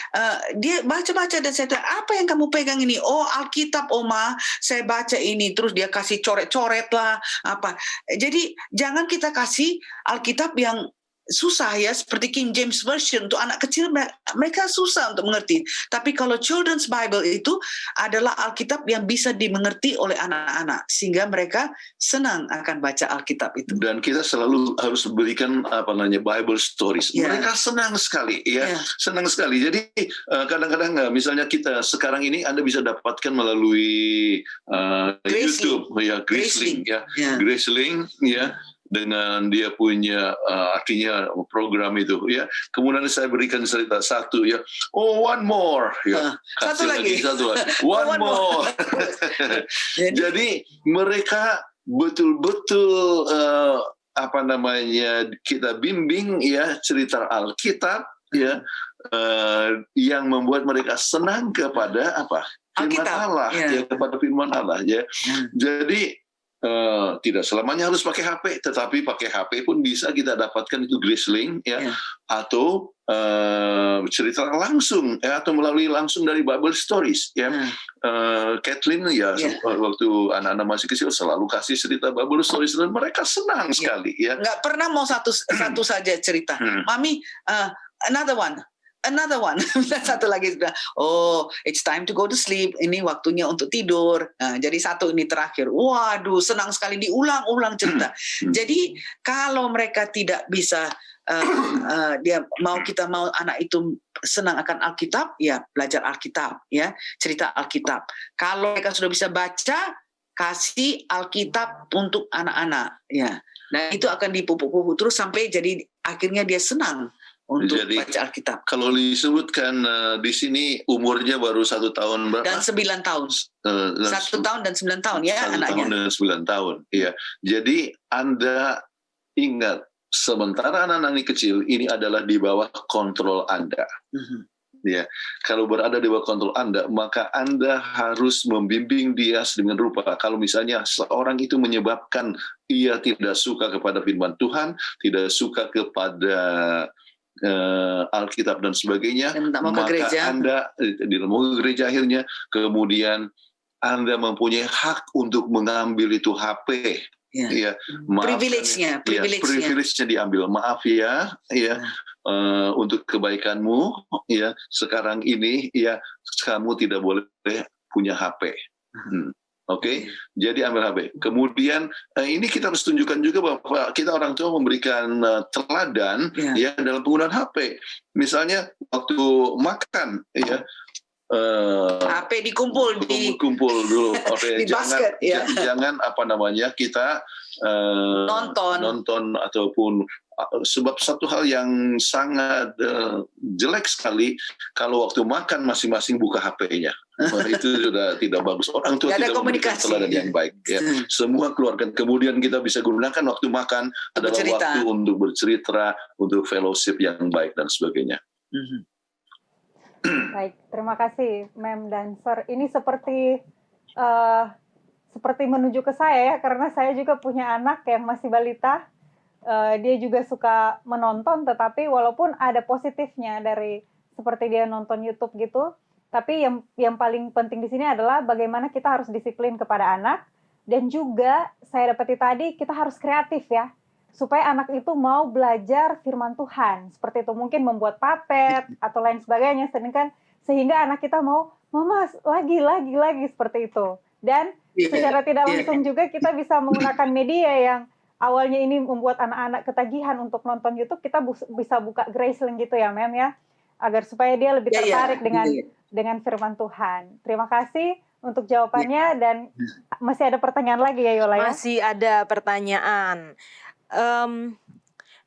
dia baca-baca dan saya tanya, apa yang kamu pegang ini? Oh, Alkitab Oma, saya baca ini. Terus dia kasih coret-coret lah apa. Jadi jangan kita kasih Alkitab yang susah ya, seperti King James Version untuk anak kecil, mereka susah untuk mengerti. Tapi kalau Children's Bible itu adalah Alkitab yang bisa dimengerti oleh anak-anak sehingga mereka senang akan baca Alkitab itu. Dan kita selalu harus berikan Bible stories. Mereka senang sekali ya, senang sekali. Jadi kadang-kadang misalnya kita sekarang ini Anda bisa dapatkan melalui YouTube ya, Graceling ya, Graceling ya, dengan dia punya artinya program itu ya. Kemudian saya berikan cerita satu ya, oh one more ya, satu lagi one more. Jadi mereka betul-betul kita bimbing ya cerita Alkitab ya, yang membuat mereka senang kepada firman Allah ya, kepada firman Allah ya. Jadi tidak selamanya harus pakai HP, tetapi pakai HP pun bisa kita dapatkan itu Graceling ya, atau cerita langsung ya, atau melalui langsung dari Bible Stories ya. Kathleen ya, waktu anak-anak masih kecil selalu kasih cerita Bible Stories dan mereka senang sekali ya. Nggak pernah mau satu saja cerita. Mami, another one. Satu lagi sudah. Oh, it's time to go to sleep. Ini waktunya untuk tidur. Nah, jadi satu ini terakhir. Waduh, senang sekali diulang-ulang cerita. Jadi kalau mereka tidak bisa, kita mau anak itu senang akan Alkitab, ya belajar Alkitab, ya cerita Alkitab. Kalau mereka sudah bisa baca, kasih Alkitab untuk anak-anak, ya. Nah itu akan dipupuk-pupuk terus sampai jadi akhirnya dia senang untuk baca Alkitab. Kalau disebutkan di sini umurnya baru 1 tahun berapa? Dan 9 tahun. 1 tahun dan 9 tahun ya 1 anaknya. 1 tahun dan 9 tahun. Iya. Jadi Anda ingat, sementara anak-anak ini kecil, ini adalah di bawah kontrol Anda. Ya, kalau berada di bawah kontrol Anda, maka Anda harus membimbing dia sedemikian rupa. Kalau misalnya seorang itu menyebabkan ia tidak suka kepada firman Tuhan, tidak suka kepada Alkitab dan sebagainya, maka Anda tidak mau ke gereja akhirnya, kemudian Anda mempunyai hak untuk mengambil itu HP. Ya, privilege-nya diambil. Maaf ya, untuk kebaikanmu, ya sekarang ini ya kamu tidak boleh punya HP. Oke, jadi ambil HP. Kemudian ini kita harus tunjukkan juga bahwa kita orang tua memberikan teladan ya dalam penggunaan HP. Misalnya waktu makan ya, HP dikumpul dulu. Di basket, jangan kita nonton ataupun, sebab satu hal yang sangat jelek sekali kalau waktu makan masing-masing buka HP-nya. Itu sudah tidak bagus. Orang tua tidak memberikan teladan yang baik. Ya. Semua keluarga. Kemudian kita bisa gunakan waktu makan adalah waktu untuk bercerita, untuk fellowship yang baik dan sebagainya. Baik, terima kasih Mem dan Sir. Ini seperti menuju ke saya ya, karena saya juga punya anak yang masih balita. Dia juga suka menonton, tetapi walaupun ada positifnya dari seperti dia nonton YouTube gitu, tapi yang paling penting di sini adalah bagaimana kita harus disiplin kepada anak, dan juga saya dapati tadi kita harus kreatif ya, supaya anak itu mau belajar firman Tuhan. Seperti itu, mungkin membuat puppet atau lain sebagainya, sehingga anak kita mau, Mama lagi seperti itu. Dan secara tidak langsung juga kita bisa menggunakan media yang awalnya ini membuat anak-anak ketagihan untuk nonton YouTube, kita bisa buka Graceling gitu ya, Mem ya, agar supaya dia lebih tertarik dengan firman Tuhan. Terima kasih untuk jawabannya, dan masih ada pertanyaan lagi ya Yola ya? Masih ada pertanyaan.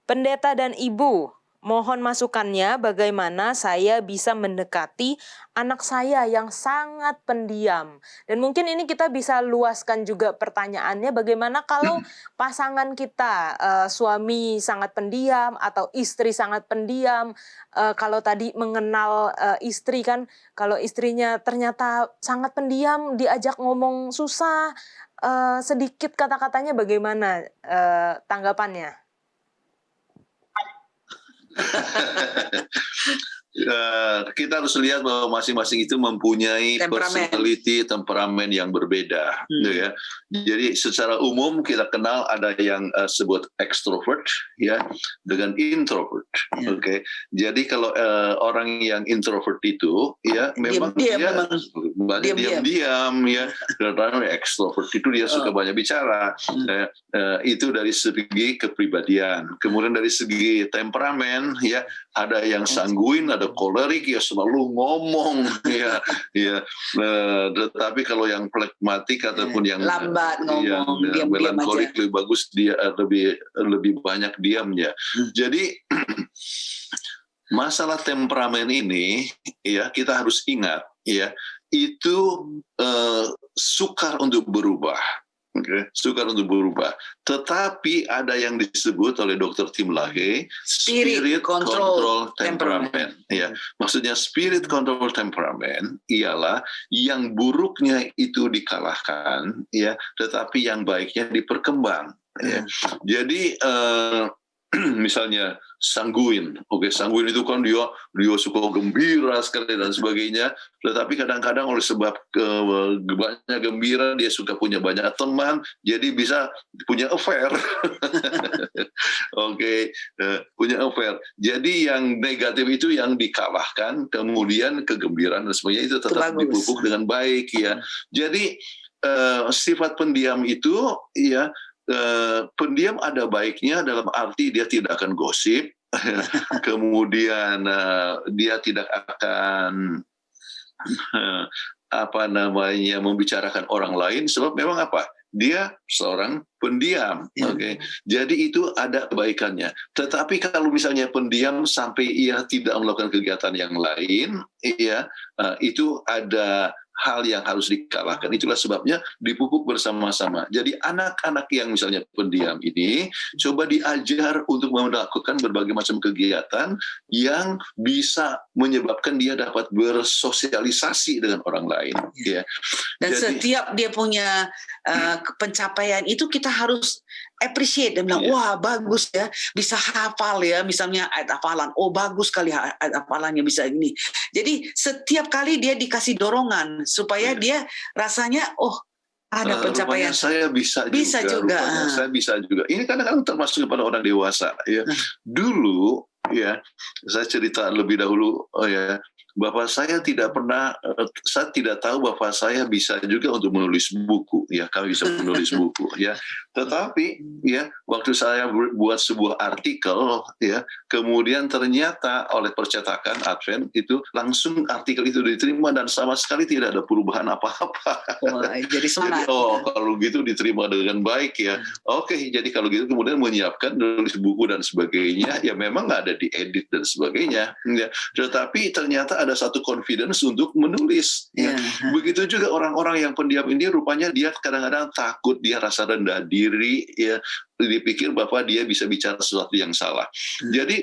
Pendeta dan Ibu, mohon masukannya bagaimana saya bisa mendekati anak saya yang sangat pendiam. Dan mungkin ini kita bisa luaskan juga pertanyaannya, bagaimana kalau pasangan kita, suami sangat pendiam atau istri sangat pendiam. Kalau tadi mengenal istri kan, kalau istrinya ternyata sangat pendiam, diajak ngomong susah, sedikit kata-katanya bagaimana tanggapannya? Kita harus lihat bahwa masing-masing itu mempunyai personality, temperamen yang berbeda, gitu ya. Jadi secara umum kita kenal ada yang sebut extrovert, ya, dengan introvert. Oke. Jadi kalau orang yang introvert itu, ya, memang diam-diam, ya. Karena extrovert itu dia suka banyak bicara. Itu dari segi kepribadian. Kemudian dari segi temperamen, ya, ada yang sanguin, ada kolerik, ya selalu ngomong, ya. Tetapi kalau yang pragmatik ataupun yang lambat ngomong, yang melankolik lebih bagus, dia lebih banyak diamnya. Jadi masalah temperamen ini, ya, kita harus ingat, ya, itu sukar untuk berubah. Sukar untuk berubah. Tetapi ada yang disebut oleh Dr. Tim LaHaye spirit control temperament. Ya, maksudnya spirit control temperament ialah yang buruknya itu dikalahkan, ya, tetapi yang baiknya diperkembang. Ya. Jadi misalnya sanguin, sanguin itu kan dia suka gembira sekali dan sebagainya. Tetapi kadang-kadang oleh sebab banyak gembira, dia suka punya banyak teman, jadi bisa punya affair. Punya affair. Jadi yang negatif itu yang dikalahkan, kemudian kegembiraan dan sebagainya itu tetap dipupuk dengan baik, ya. Jadi sifat pendiam itu, ya. Pendiam ada baiknya dalam arti dia tidak akan gosip, kemudian dia tidak akan membicarakan orang lain, sebab memang apa? Dia seorang pendiam, Jadi itu ada kebaikannya. Tetapi kalau misalnya pendiam sampai ia tidak melakukan kegiatan yang lain, itu ada hal yang harus dikalahkan. Itulah sebabnya dipupuk bersama-sama. Jadi anak-anak yang misalnya pendiam ini coba diajar untuk melakukan berbagai macam kegiatan yang bisa menyebabkan dia dapat bersosialisasi dengan orang lain. Ya. Dan setiap dia punya pencapaian itu kita harus appreciate dan bilang, wah bagus ya, bisa hafal ya, misalnya ayat hafalan, bagus sekali ayat hafalannya bisa ini. Jadi setiap kali dia dikasih dorongan supaya dia rasanya, ada pencapaian. Saya bisa juga. Saya bisa juga. Ini kadang-kadang termasuk kepada orang dewasa. Ya. Dulu, ya, saya cerita lebih dahulu, bahwa saya tidak tahu bahwa saya bisa juga untuk menulis buku, ya, kami bisa menulis buku, ya. Tetapi, ya, waktu saya buat sebuah artikel, ya, kemudian ternyata oleh percetakan Advent itu langsung artikel itu diterima dan sama sekali tidak ada perubahan apa-apa. Jadi semangat. Kalau gitu diterima dengan baik, ya. Jadi kalau gitu kemudian menyiapkan nulis buku dan sebagainya, ya memang nggak ada diedit dan sebagainya, ya. Tetapi ternyata ada satu confidence untuk menulis. Ya. Begitu juga orang-orang yang pendiam ini rupanya dia kadang-kadang takut, dia rasa rendah diri, ya, dipikir bahwa dia bisa bicara sesuatu yang salah. Jadi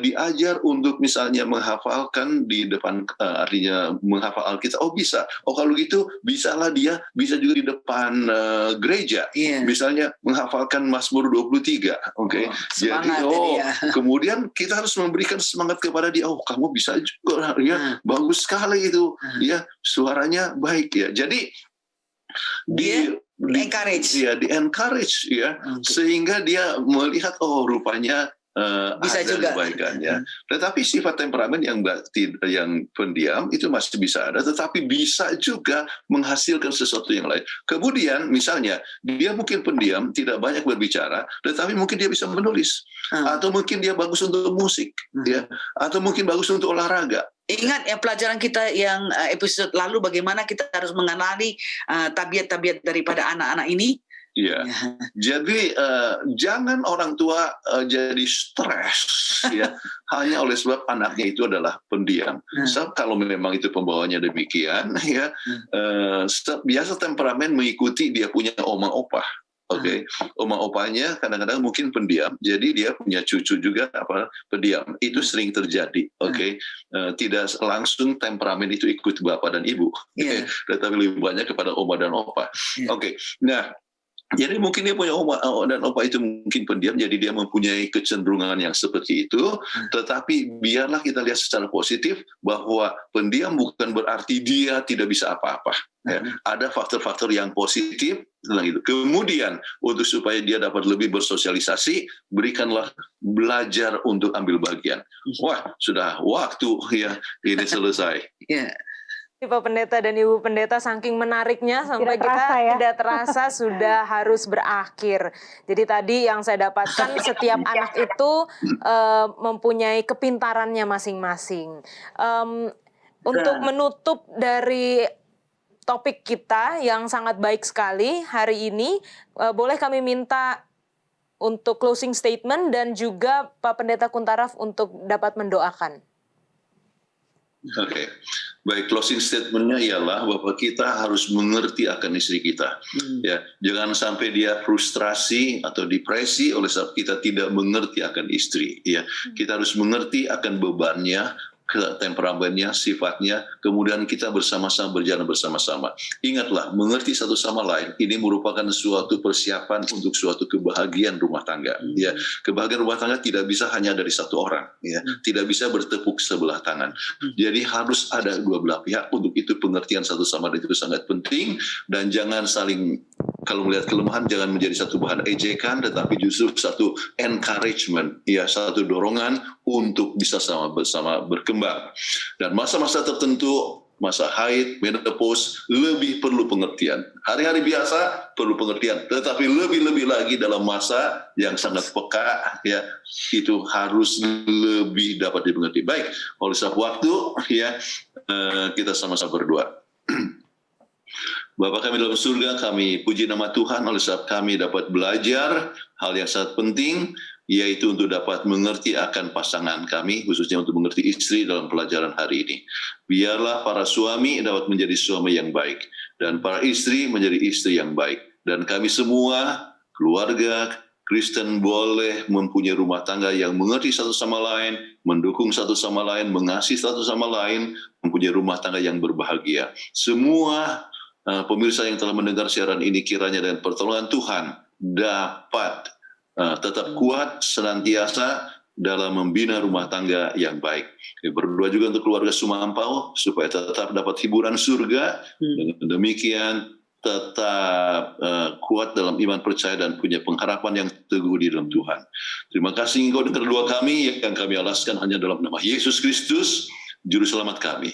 diajar untuk misalnya menghafalkan di depan, artinya menghafal Alkitab. Bisa. Kalau gitu bisalah dia bisa juga di depan gereja. Misalnya menghafalkan Mazmur 23. Jadi kemudian kita harus memberikan semangat kepada dia. Kamu bisa juga, ya, bagus sekali itu, ya, suaranya baik, ya. Jadi di-encourage, ya, sehingga dia melihat rupanya bisa ada juga kebaikannya. Tetapi sifat temperamen yang pendiam itu masih bisa ada, tetapi bisa juga menghasilkan sesuatu yang lain. Kemudian misalnya dia mungkin pendiam, tidak banyak berbicara, tetapi mungkin dia bisa menulis, atau mungkin dia bagus untuk musik, ya, atau mungkin bagus untuk olahraga. Ingat ya pelajaran kita yang episode lalu, bagaimana kita harus mengenali tabiat-tabiat daripada anak-anak ini. Ya, jadi jangan orang tua jadi stres, ya, hanya oleh sebab anaknya itu adalah pendiam. Sebab kalau memang itu pembawanya demikian, ya, biasa temperamen mengikuti dia punya oma opah. Oke, oma opanya kadang-kadang mungkin pendiam, jadi dia punya cucu juga pendiam. Itu sering terjadi, oke. Tidak langsung temperamen itu ikut bapak dan ibu, tetapi lebih banyak kepada oma dan opa. Oke, nah. Jadi mungkin dia punya oma dan opa itu mungkin pendiam, jadi dia mempunyai kecenderungan yang seperti itu. Tetapi biarlah kita lihat secara positif bahwa pendiam bukan berarti dia tidak bisa apa-apa. Ya, ada faktor-faktor yang positif tentang itu. Kemudian untuk supaya dia dapat lebih bersosialisasi, berikanlah belajar untuk ambil bagian. Wah, sudah waktu ya ini selesai. Pak Pendeta dan Ibu Pendeta, saking menariknya sampai Tidak terasa, ya. tidak terasa sudah harus berakhir. Jadi tadi yang saya dapatkan, setiap anak itu mempunyai kepintarannya masing-masing. Untuk menutup dari topik kita yang sangat baik sekali hari ini, boleh kami minta untuk closing statement dan juga Pak Pendeta Kuntaraf untuk dapat mendoakan. Oke, baik, closing statement-nya ialah bahwa kita harus mengerti akan istri kita. Ya, jangan sampai dia frustrasi atau depresi oleh sebab kita tidak mengerti akan istri. Ya, kita harus mengerti akan bebannya, temperamennya, sifatnya, kemudian kita bersama-sama berjalan bersama-sama. Ingatlah, mengerti satu sama lain ini merupakan suatu persiapan untuk suatu kebahagiaan rumah tangga. Ya, kebahagiaan rumah tangga tidak bisa hanya dari satu orang, ya, tidak bisa bertepuk sebelah tangan. Jadi harus ada dua belah pihak. Untuk itu pengertian satu sama lain itu sangat penting, dan jangan saling, kalau melihat kelemahan jangan menjadi satu bahan ejekan, tetapi justru satu encouragement, ya, satu dorongan untuk bisa sama-sama berkembang. Dan masa-masa tertentu, masa haid, menopause, lebih perlu pengertian. Hari-hari biasa perlu pengertian, tetapi lebih-lebih lagi dalam masa yang sangat peka, ya, itu harus lebih dapat dimengerti. Baik, oleh sebab waktu, ya, kita sama-sama berdoa. Bapa kami dalam surga, kami puji nama Tuhan oleh sebab kami dapat belajar hal yang sangat penting, yaitu untuk dapat mengerti akan pasangan kami, khususnya untuk mengerti istri dalam pelajaran hari ini. Biarlah para suami dapat menjadi suami yang baik, dan para istri menjadi istri yang baik. Dan kami semua, keluarga Kristen, boleh mempunyai rumah tangga yang mengerti satu sama lain, mendukung satu sama lain, mengasihi satu sama lain, mempunyai rumah tangga yang berbahagia. Semua pemirsa yang telah mendengar siaran ini, kiranya dengan pertolongan Tuhan dapat tetap kuat senantiasa dalam membina rumah tangga yang baik. Berdoa juga untuk keluarga Sumampau supaya tetap dapat hiburan surga. Dengan demikian tetap kuat dalam iman percaya dan punya pengharapan yang teguh di dalam Tuhan. Terima kasih Engkau dengar doa kami yang kami alaskan hanya dalam nama Yesus Kristus, Juru Selamat kami.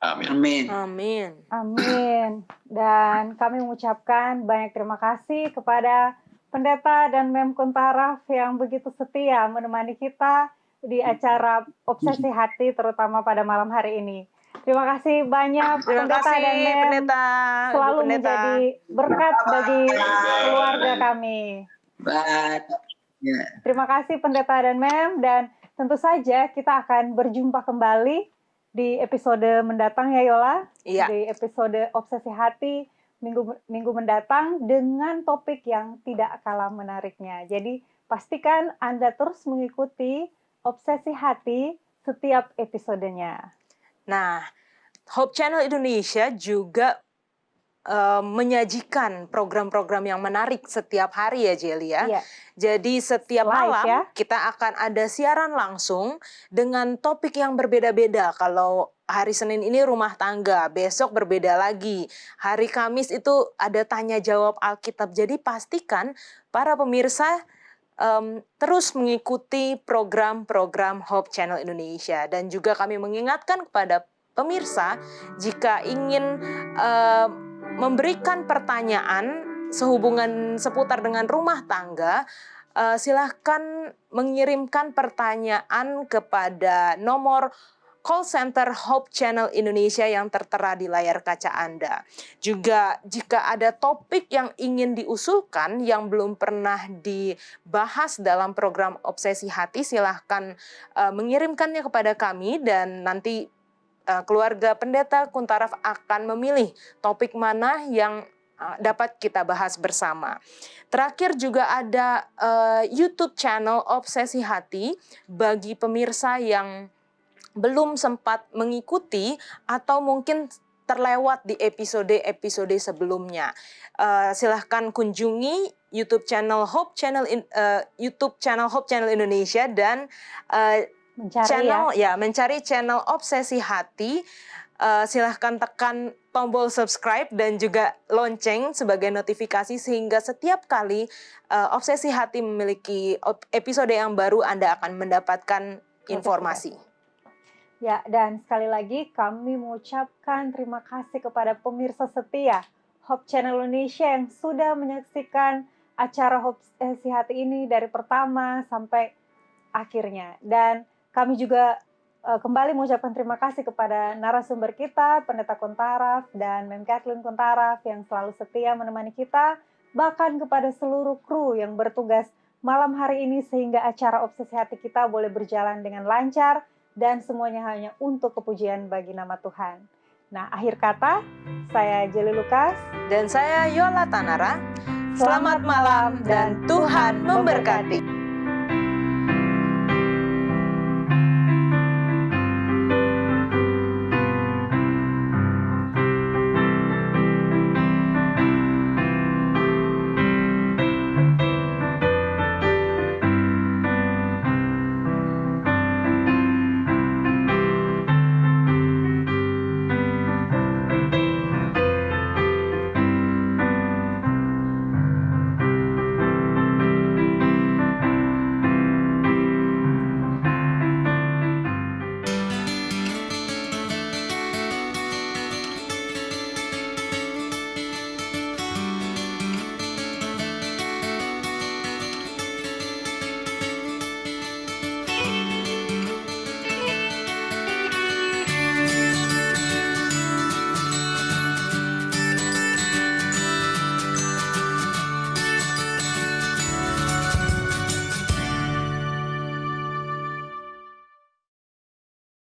Amin. Amin. Amin. Amin. Dan kami mengucapkan banyak terima kasih kepada Pendeta dan Mem Kuntaraf yang begitu setia menemani kita di acara Obsesi Hati, terutama pada malam hari ini. Terima kasih banyak Terima Pendeta kasih dan Mem, Pendeta, Ibu selalu Pendeta. menjadi berkat bagi keluarga kami. Baik. Ya. Terima kasih Pendeta dan Mem, dan tentu saja kita akan berjumpa kembali di episode mendatang ya Yola. Iya. Di episode Obsesi Hati minggu mendatang dengan topik yang tidak kalah menariknya. Jadi pastikan Anda terus mengikuti Obsesi Hati setiap episodenya. Nah, Hope Channel Indonesia juga menyajikan program-program yang menarik setiap hari ya Jelly ya. Iya. Jadi setiap Live, malam ya. kita akan ada siaran langsung dengan topik yang berbeda-beda. Kalau hari Senin ini rumah tangga, besok berbeda lagi. Hari Kamis itu ada tanya jawab Alkitab. Jadi pastikan para pemirsa terus mengikuti program-program Hope Channel Indonesia. Dan juga kami mengingatkan kepada pemirsa jika ingin memberikan pertanyaan sehubungan seputar dengan rumah tangga, silahkan mengirimkan pertanyaan kepada nomor call center Hope Channel Indonesia yang tertera di layar kaca Anda. Juga jika ada topik yang ingin diusulkan yang belum pernah dibahas dalam program Obsesi Hati, silahkan mengirimkannya kepada kami, dan nanti keluarga Pendeta Kuntaraf akan memilih topik mana yang dapat kita bahas bersama. Terakhir juga ada YouTube channel Obsesi Hati bagi pemirsa yang belum sempat mengikuti atau mungkin terlewat di episode-episode sebelumnya. Silahkan kunjungi YouTube channel Hope Channel Indonesia dan mencari channel Obsesi Hati. Silahkan tekan tombol subscribe dan juga lonceng sebagai notifikasi sehingga setiap kali Obsesi Hati memiliki episode yang baru Anda akan mendapatkan informasi. Ya, dan sekali lagi kami mengucapkan terima kasih kepada pemirsa setia Hope Channel Indonesia yang sudah menyaksikan acara Hope Hati ini dari pertama sampai akhirnya. Dan kami juga kembali mengucapkan terima kasih kepada narasumber kita, Pendeta Kontaraf dan Mem Kathleen Kontaraf yang selalu setia menemani kita, bahkan kepada seluruh kru yang bertugas malam hari ini sehingga acara Obsesi Hati kita boleh berjalan dengan lancar dan semuanya hanya untuk kepujian bagi nama Tuhan. Nah, akhir kata, saya Jeli Lukas dan saya Yola Tanara. Selamat malam dan Tuhan memberkati.